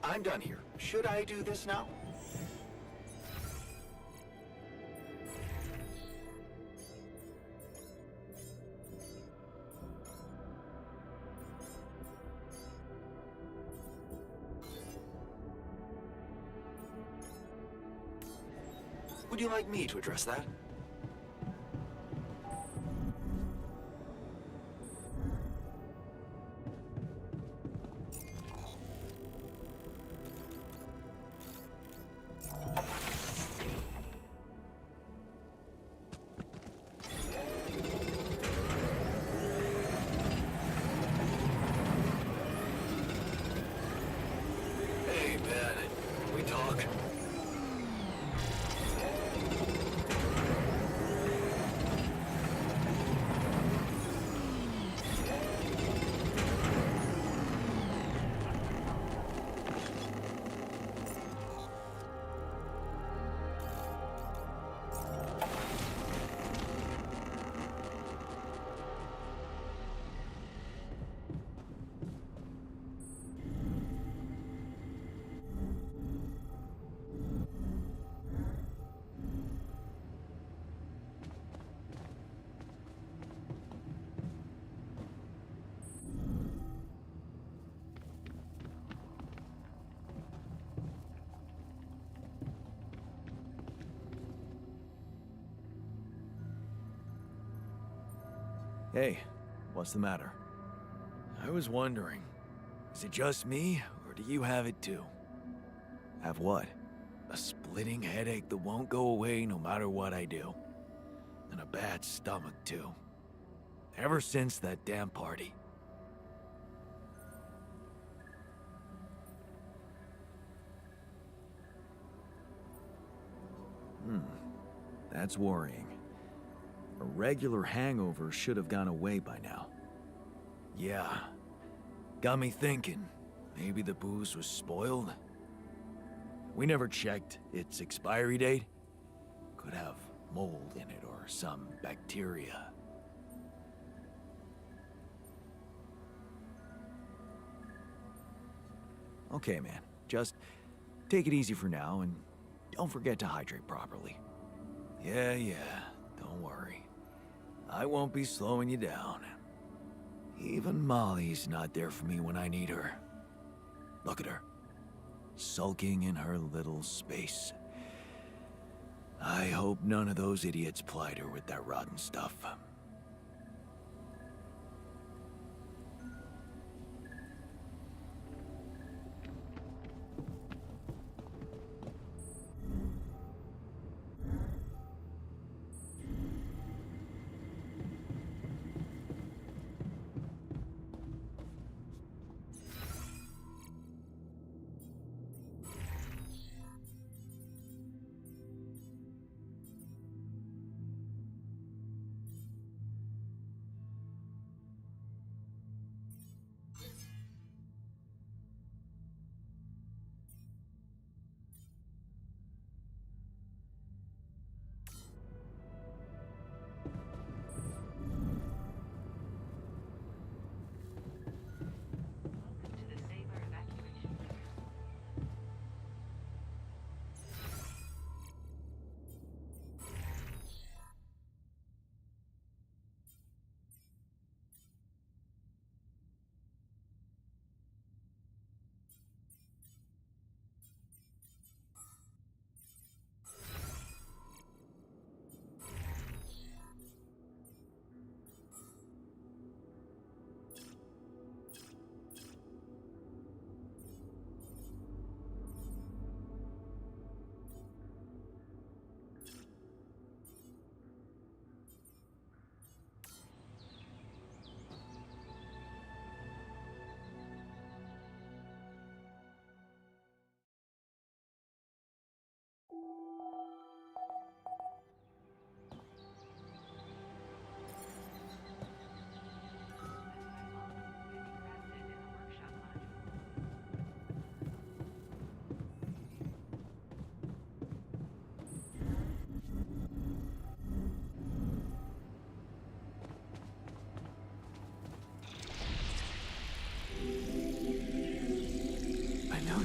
I'm done here. Should I do this now? Would you like me to address that? Hey, man. We talk. Hey, what's the matter? I was wondering, is it just me, or do you have it too? Have what? A splitting headache that won't go away no matter what I do. And a bad stomach too. Ever since that damn party. That's worrying. A regular hangover should have gone away by now. Yeah. Got me thinking. Maybe the booze was spoiled? We never checked its expiry date. Could have mold in it or some bacteria. Okay, man. Just take it easy for now and don't forget to hydrate properly. Yeah, don't worry. I won't be slowing you down. Even Molly's not there for me when I need her. Look at her. Sulking in her little space. I hope none of those idiots plied her with that rotten stuff.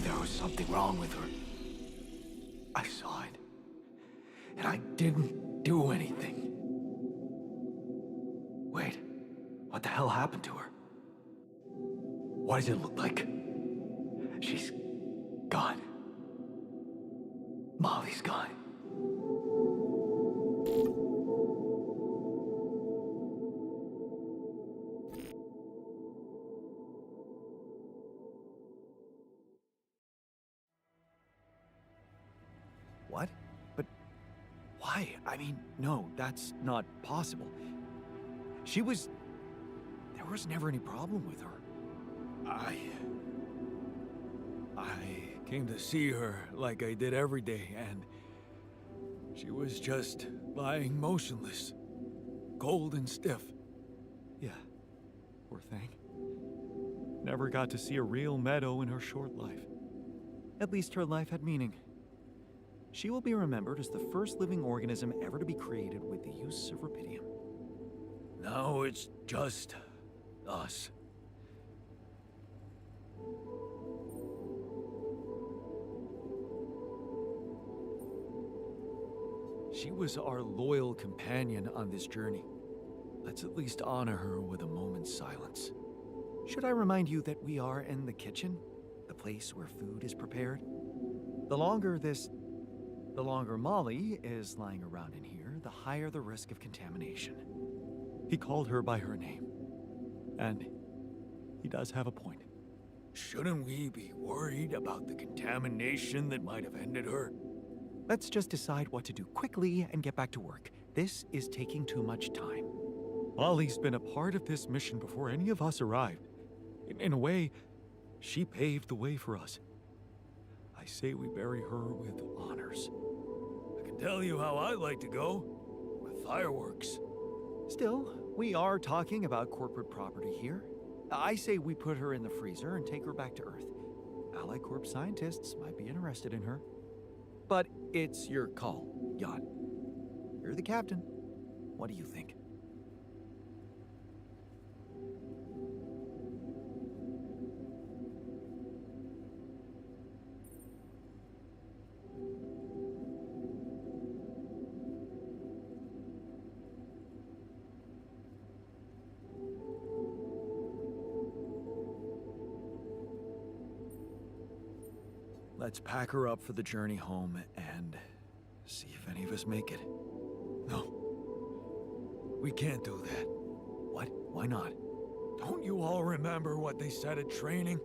There was something wrong with her. I saw it. And I didn't do anything. Wait, what the hell happened to her? What does it look like? She's gone. Molly's gone. What? But why? I mean, no, that's not possible. There was never any problem with her. I came to see her like I did every day, and she was just lying motionless, cold and stiff. Yeah, poor thing. Never got to see a real Meadow in her short life. At least her life had meaning. She will be remembered as the first living organism ever to be created with the use of rupidium. Now it's just us. She was our loyal companion on this journey. Let's at least honor her with a moment's silence. Should I remind you that we are in the kitchen? The place where food is prepared? The longer Molly is lying around in here, the higher the risk of contamination. He called her by her name. And he does have a point. Shouldn't we be worried about the contamination that might have ended her? Let's just decide what to do quickly and get back to work. This is taking too much time. Ollie's been a part of this mission before any of us arrived. In a way, she paved the way for us. I say we bury her with honors. I can tell you how I like to go. With fireworks. Still, we are talking about corporate property here. I say we put her in the freezer and take her back to Earth. Ally Corp scientists might be interested in her. But it's your call, Yacht. You're the captain. What do you think? Let's pack her up for the journey home and see if any of us make it. No. We can't do that. What? Why not? Don't you all remember what they said at training?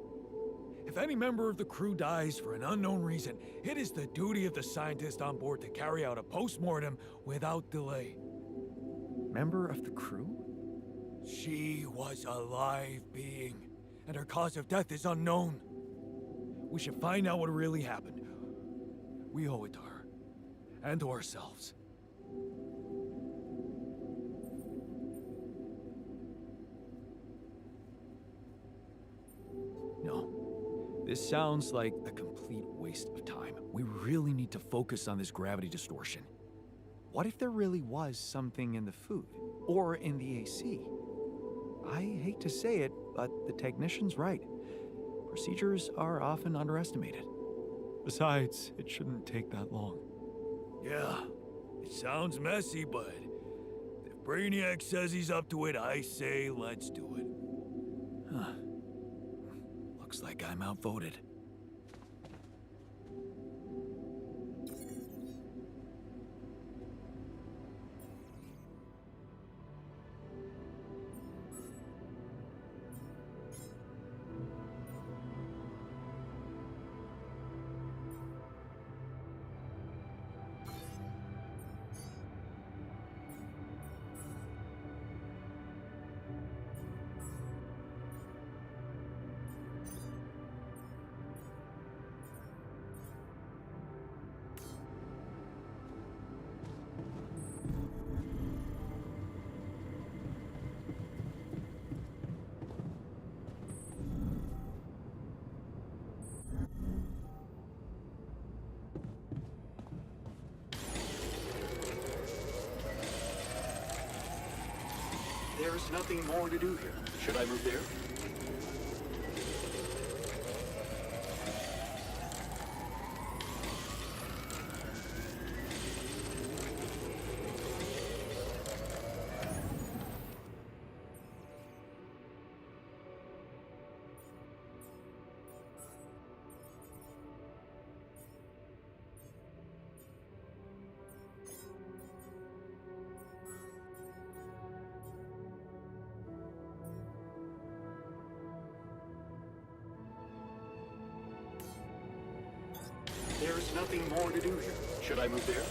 If any member of the crew dies for an unknown reason, it is the duty of the scientist on board to carry out a post-mortem without delay. Member of the crew? She was a live being, and her cause of death is unknown. We should find out what really happened. We owe it to her, and to ourselves. No. This sounds like a complete waste of time. We really need to focus on this gravity distortion. What if there really was something in the food? Or in the AC? I hate to say it, but the technician's right. Procedures are often underestimated. Besides, it shouldn't take that long. Yeah, it sounds messy, but if Brainiac says he's up to it, I say let's do it. Huh. Looks like I'm outvoted. There's nothing more to do here. Should I move there? There's nothing more to do here. Should I move there?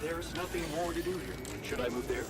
There's nothing more to do here. Should I move there?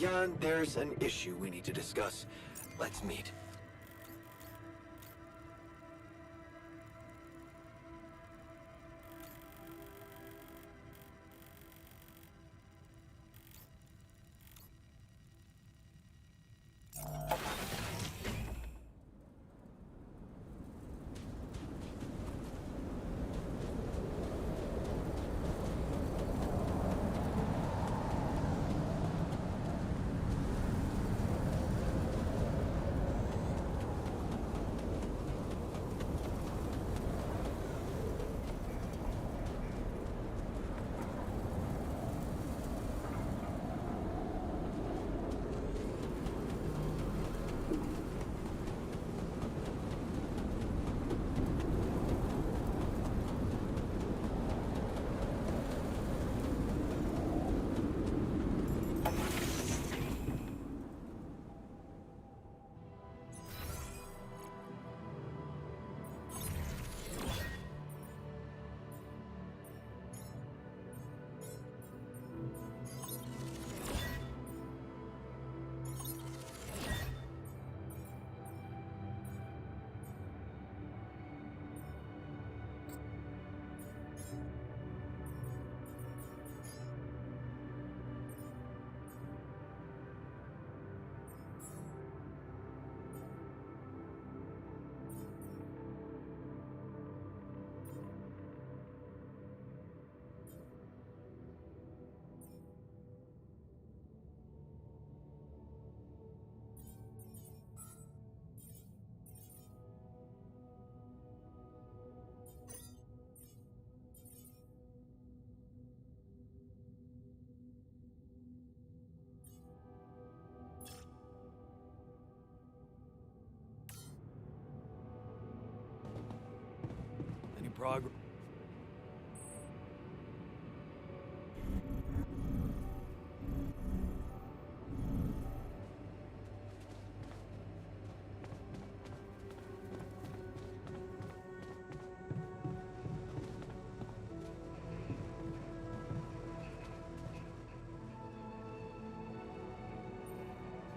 Jan, there's an issue we need to discuss. Let's meet. Any progress?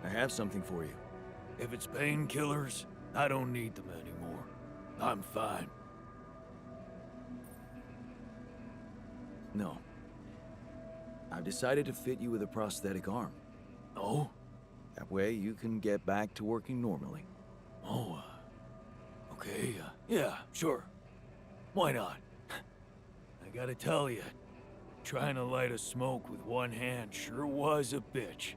I have something for you. If it's painkillers, I don't need them anymore. I'm fine. No. I've decided to fit you with a prosthetic arm. Oh? That way you can get back to working normally. Oh, okay, yeah, sure. Why not? I gotta tell you, trying to light a smoke with one hand sure was a bitch.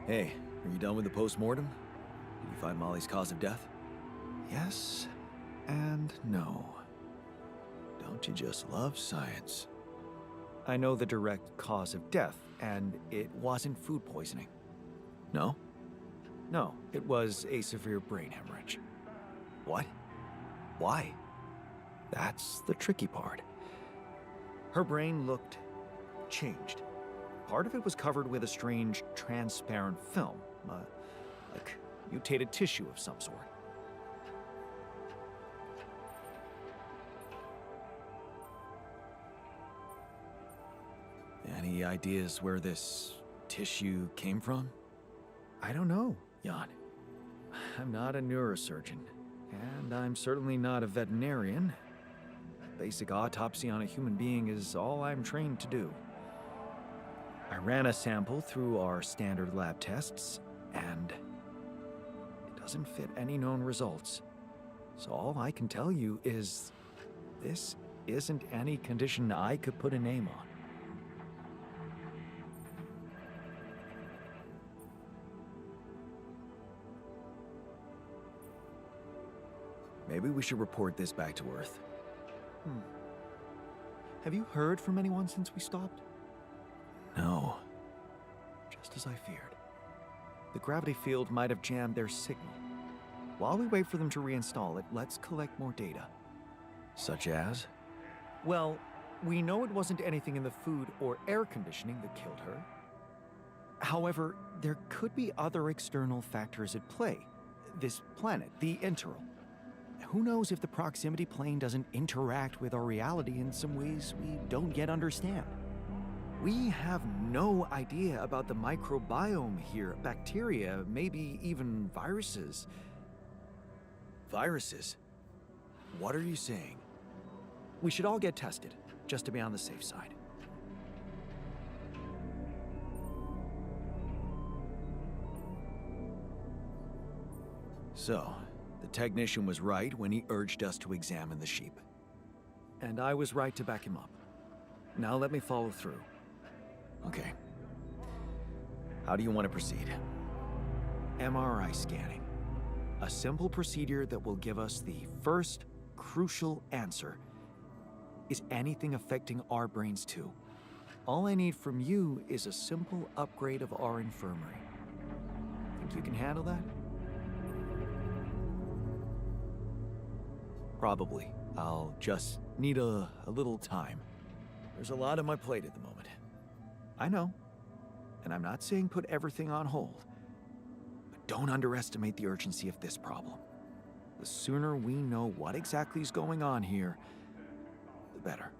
Hey, are you done with the post-mortem? Did you find Molly's cause of death? Yes and no. Don't you just love science? I know the direct cause of death, and it wasn't food poisoning. No? No, it was a severe brain hemorrhage. What? Why? That's the tricky part. Her brain looked changed. Part of it was covered with a strange, transparent film, like mutated tissue of some sort. Any ideas where this tissue came from? I don't know, Jan. I'm not a neurosurgeon, and I'm certainly not a veterinarian. A basic autopsy on a human being is all I'm trained to do. I ran a sample through our standard lab tests, and it doesn't fit any known results. So all I can tell you is this isn't any condition I could put a name on. Maybe we should report this back to Earth. Have you heard from anyone since we stopped? No. Just as I feared. The gravity field might have jammed their signal. While we wait for them to reinstall it, let's collect more data. Such as? Well, we know it wasn't anything in the food or air conditioning that killed her. However, there could be other external factors at play. This planet, the Interal. Who knows if the proximity plane doesn't interact with our reality in some ways we don't yet understand? We have no idea about the microbiome here, bacteria, maybe even viruses. Viruses? What are you saying? We should all get tested, just to be on the safe side. So, the technician was right when he urged us to examine the sheep. And I was right to back him up. Now let me follow through. Okay. How do you want to proceed? MRI scanning. A simple procedure that will give us the first crucial answer. Is anything affecting our brains too? All I need from you is a simple upgrade of our infirmary. Think you can handle that? Probably. I'll just need a little time. There's a lot on my plate at the moment. I know. And I'm not saying put everything on hold. But don't underestimate the urgency of this problem. The sooner we know what exactly is going on here, the better.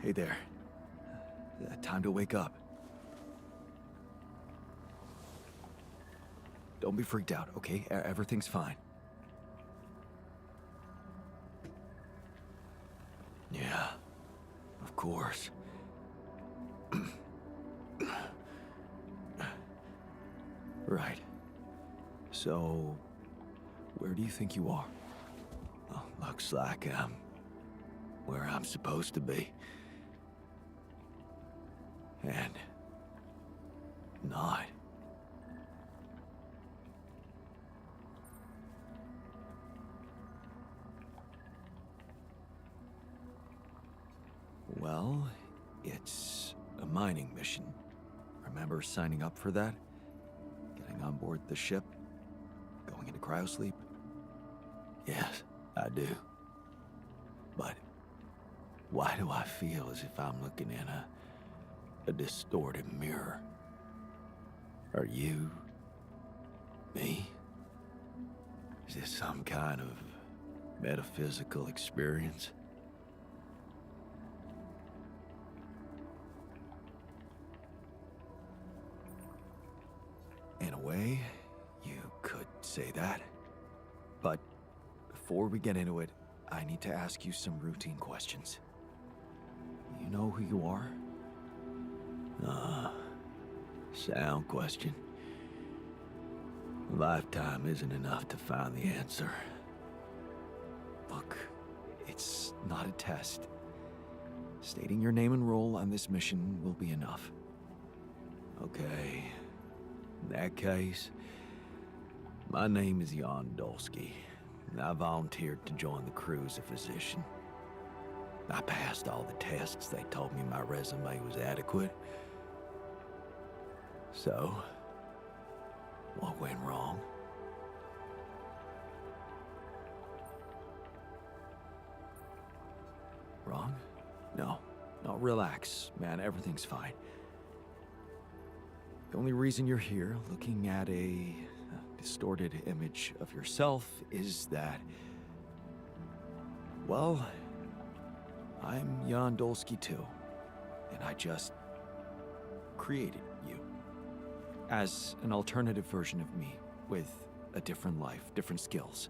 Hey there. Time to wake up. Don't be freaked out, okay? Everything's fine. Yeah, of course. Right. So, where do you think you are? Well, looks like I'm where I'm supposed to be. And not. Well, it's a mining mission. Remember signing up for that? Getting on board the ship? Going into cryosleep? Yes, I do. But why do I feel as if I'm looking in a distorted mirror? Are you? Me? Is this some kind of metaphysical experience? In a way, you could say that. But before we get into it, I need to ask you some routine questions. You know who you are? Sound question. A lifetime isn't enough to find the answer. Look, it's not a test. Stating your name and role on this mission will be enough. Okay. In that case, my name is Jan Dolsky, and I volunteered to join the crew as a physician. I passed all the tests. They told me my resume was adequate. So, what went wrong? Wrong? No, relax, man, everything's fine. The only reason you're here, looking at a distorted image of yourself, is that, well, I'm Jan Dolsky too, and I just created you as an alternative version of me with a different life, different skills.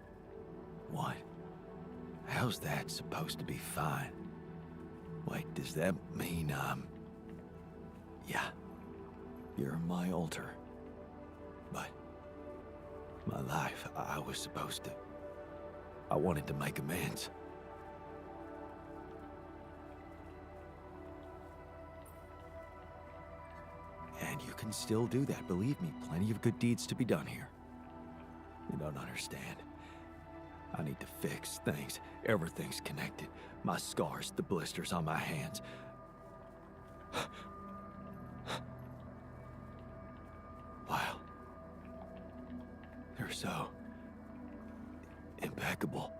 What? How's that supposed to be fine? Wait, does that mean Yeah, you're my alter. But my life, I was supposed to... I wanted to make amends. And you can still do that, believe me. Plenty of good deeds to be done here. You don't understand. I need to fix things. Everything's connected. My scars, the blisters on my hands. Wow. They're so... impeccable.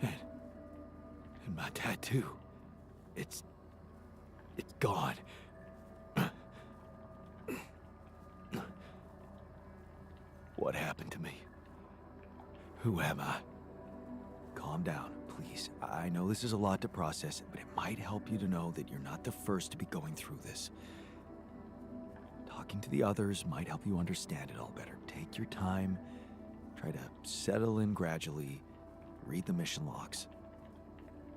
And my tattoo... It's gone. What happened to me? Who am I? Calm down, please. I know this is a lot to process, but it might help you to know that you're not the first to be going through this. Talking to the others might help you understand it all better. Take your time. Try to settle in gradually. Read the mission logs.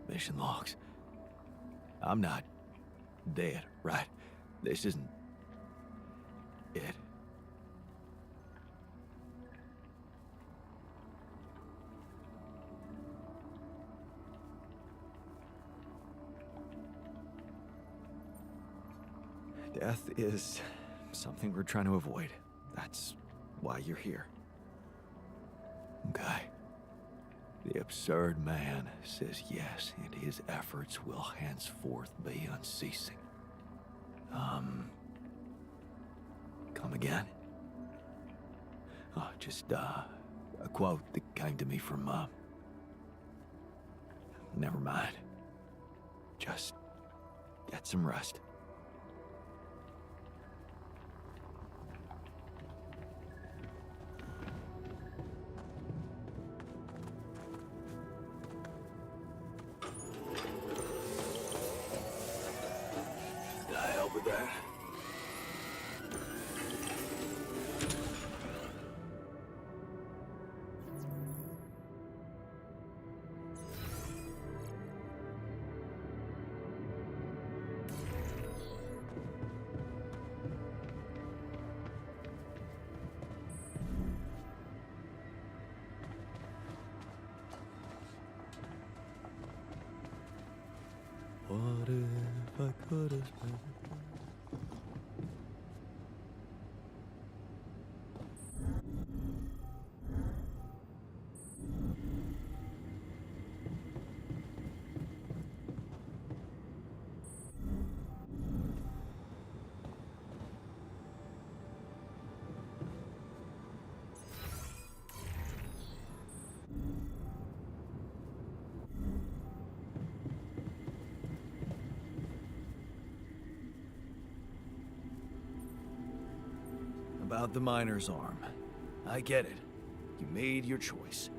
Mission logs? I'm not dead, right? This isn't it. Death is something we're trying to avoid. That's why you're here. Okay. The absurd man says yes, and his efforts will henceforth be unceasing. Come again? Oh, just, a quote that came to me from, never mind. Just get some rest. Did I help with that? What if I could have been? About the miner's arm. I get it. You made your choice.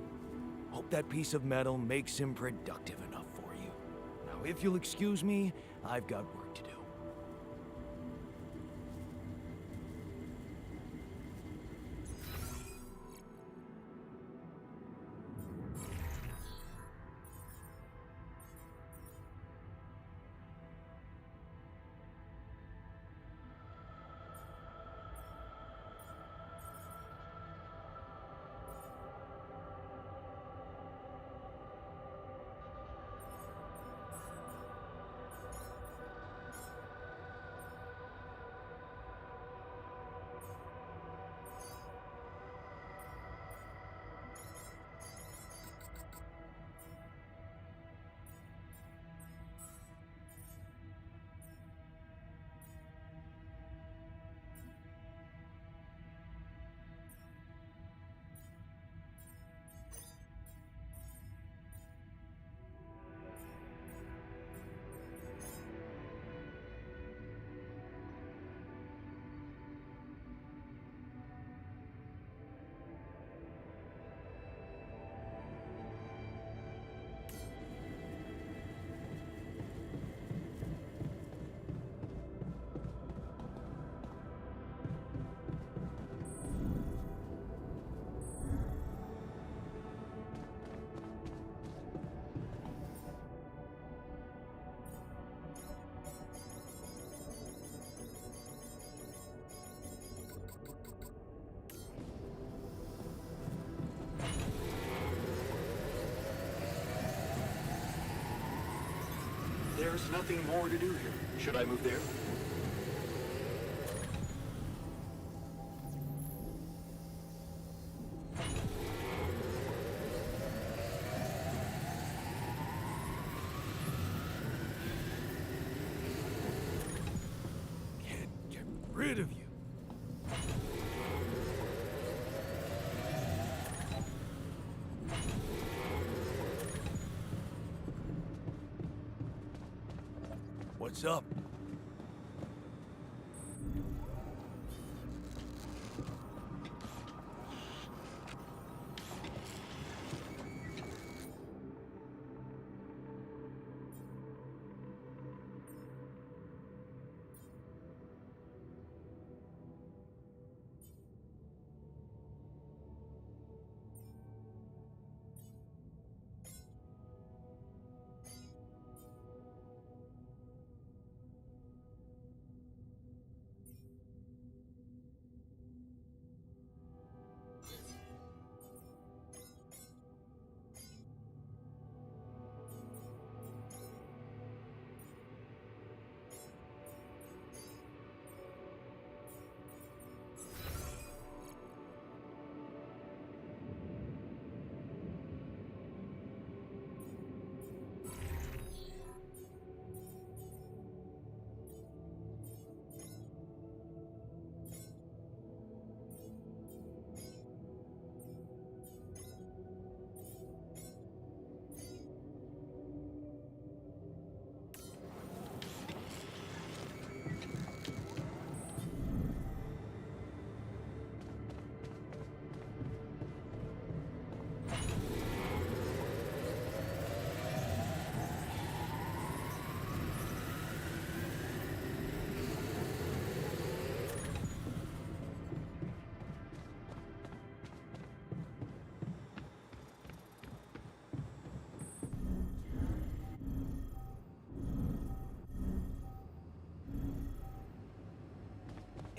Hope that piece of metal makes him productive enough for you. Now, if you'll excuse me, I've got work to do. There's nothing more to do here. Should I move there? Can't get rid of you. What's up?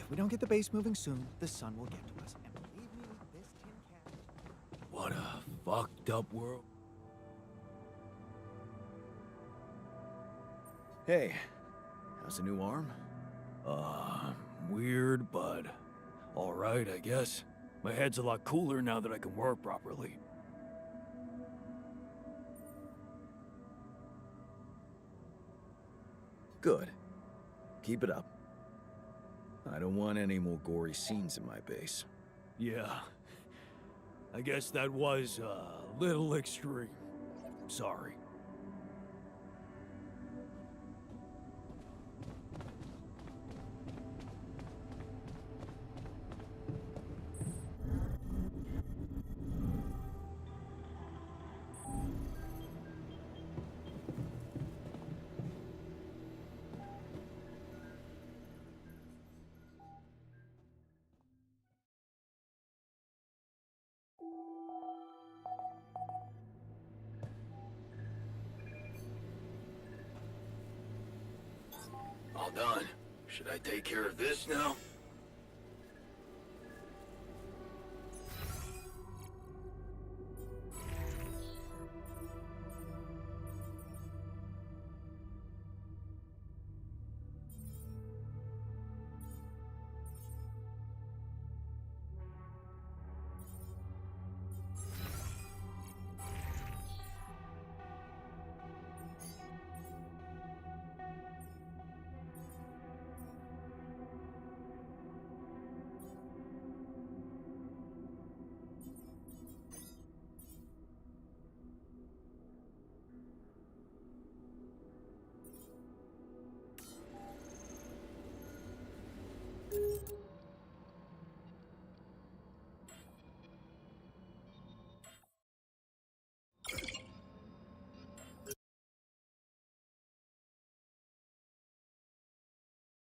If we don't get the base moving soon, the sun will get to us. And believe me, this tin can... What a fucked up world. Hey, how's the new arm? Weird, but alright, I guess. My head's a lot cooler now that I can work properly. Good. Keep it up. I don't want any more gory scenes in my base. Yeah. I guess that was a little extreme. Sorry. All done. Should I take care of this now?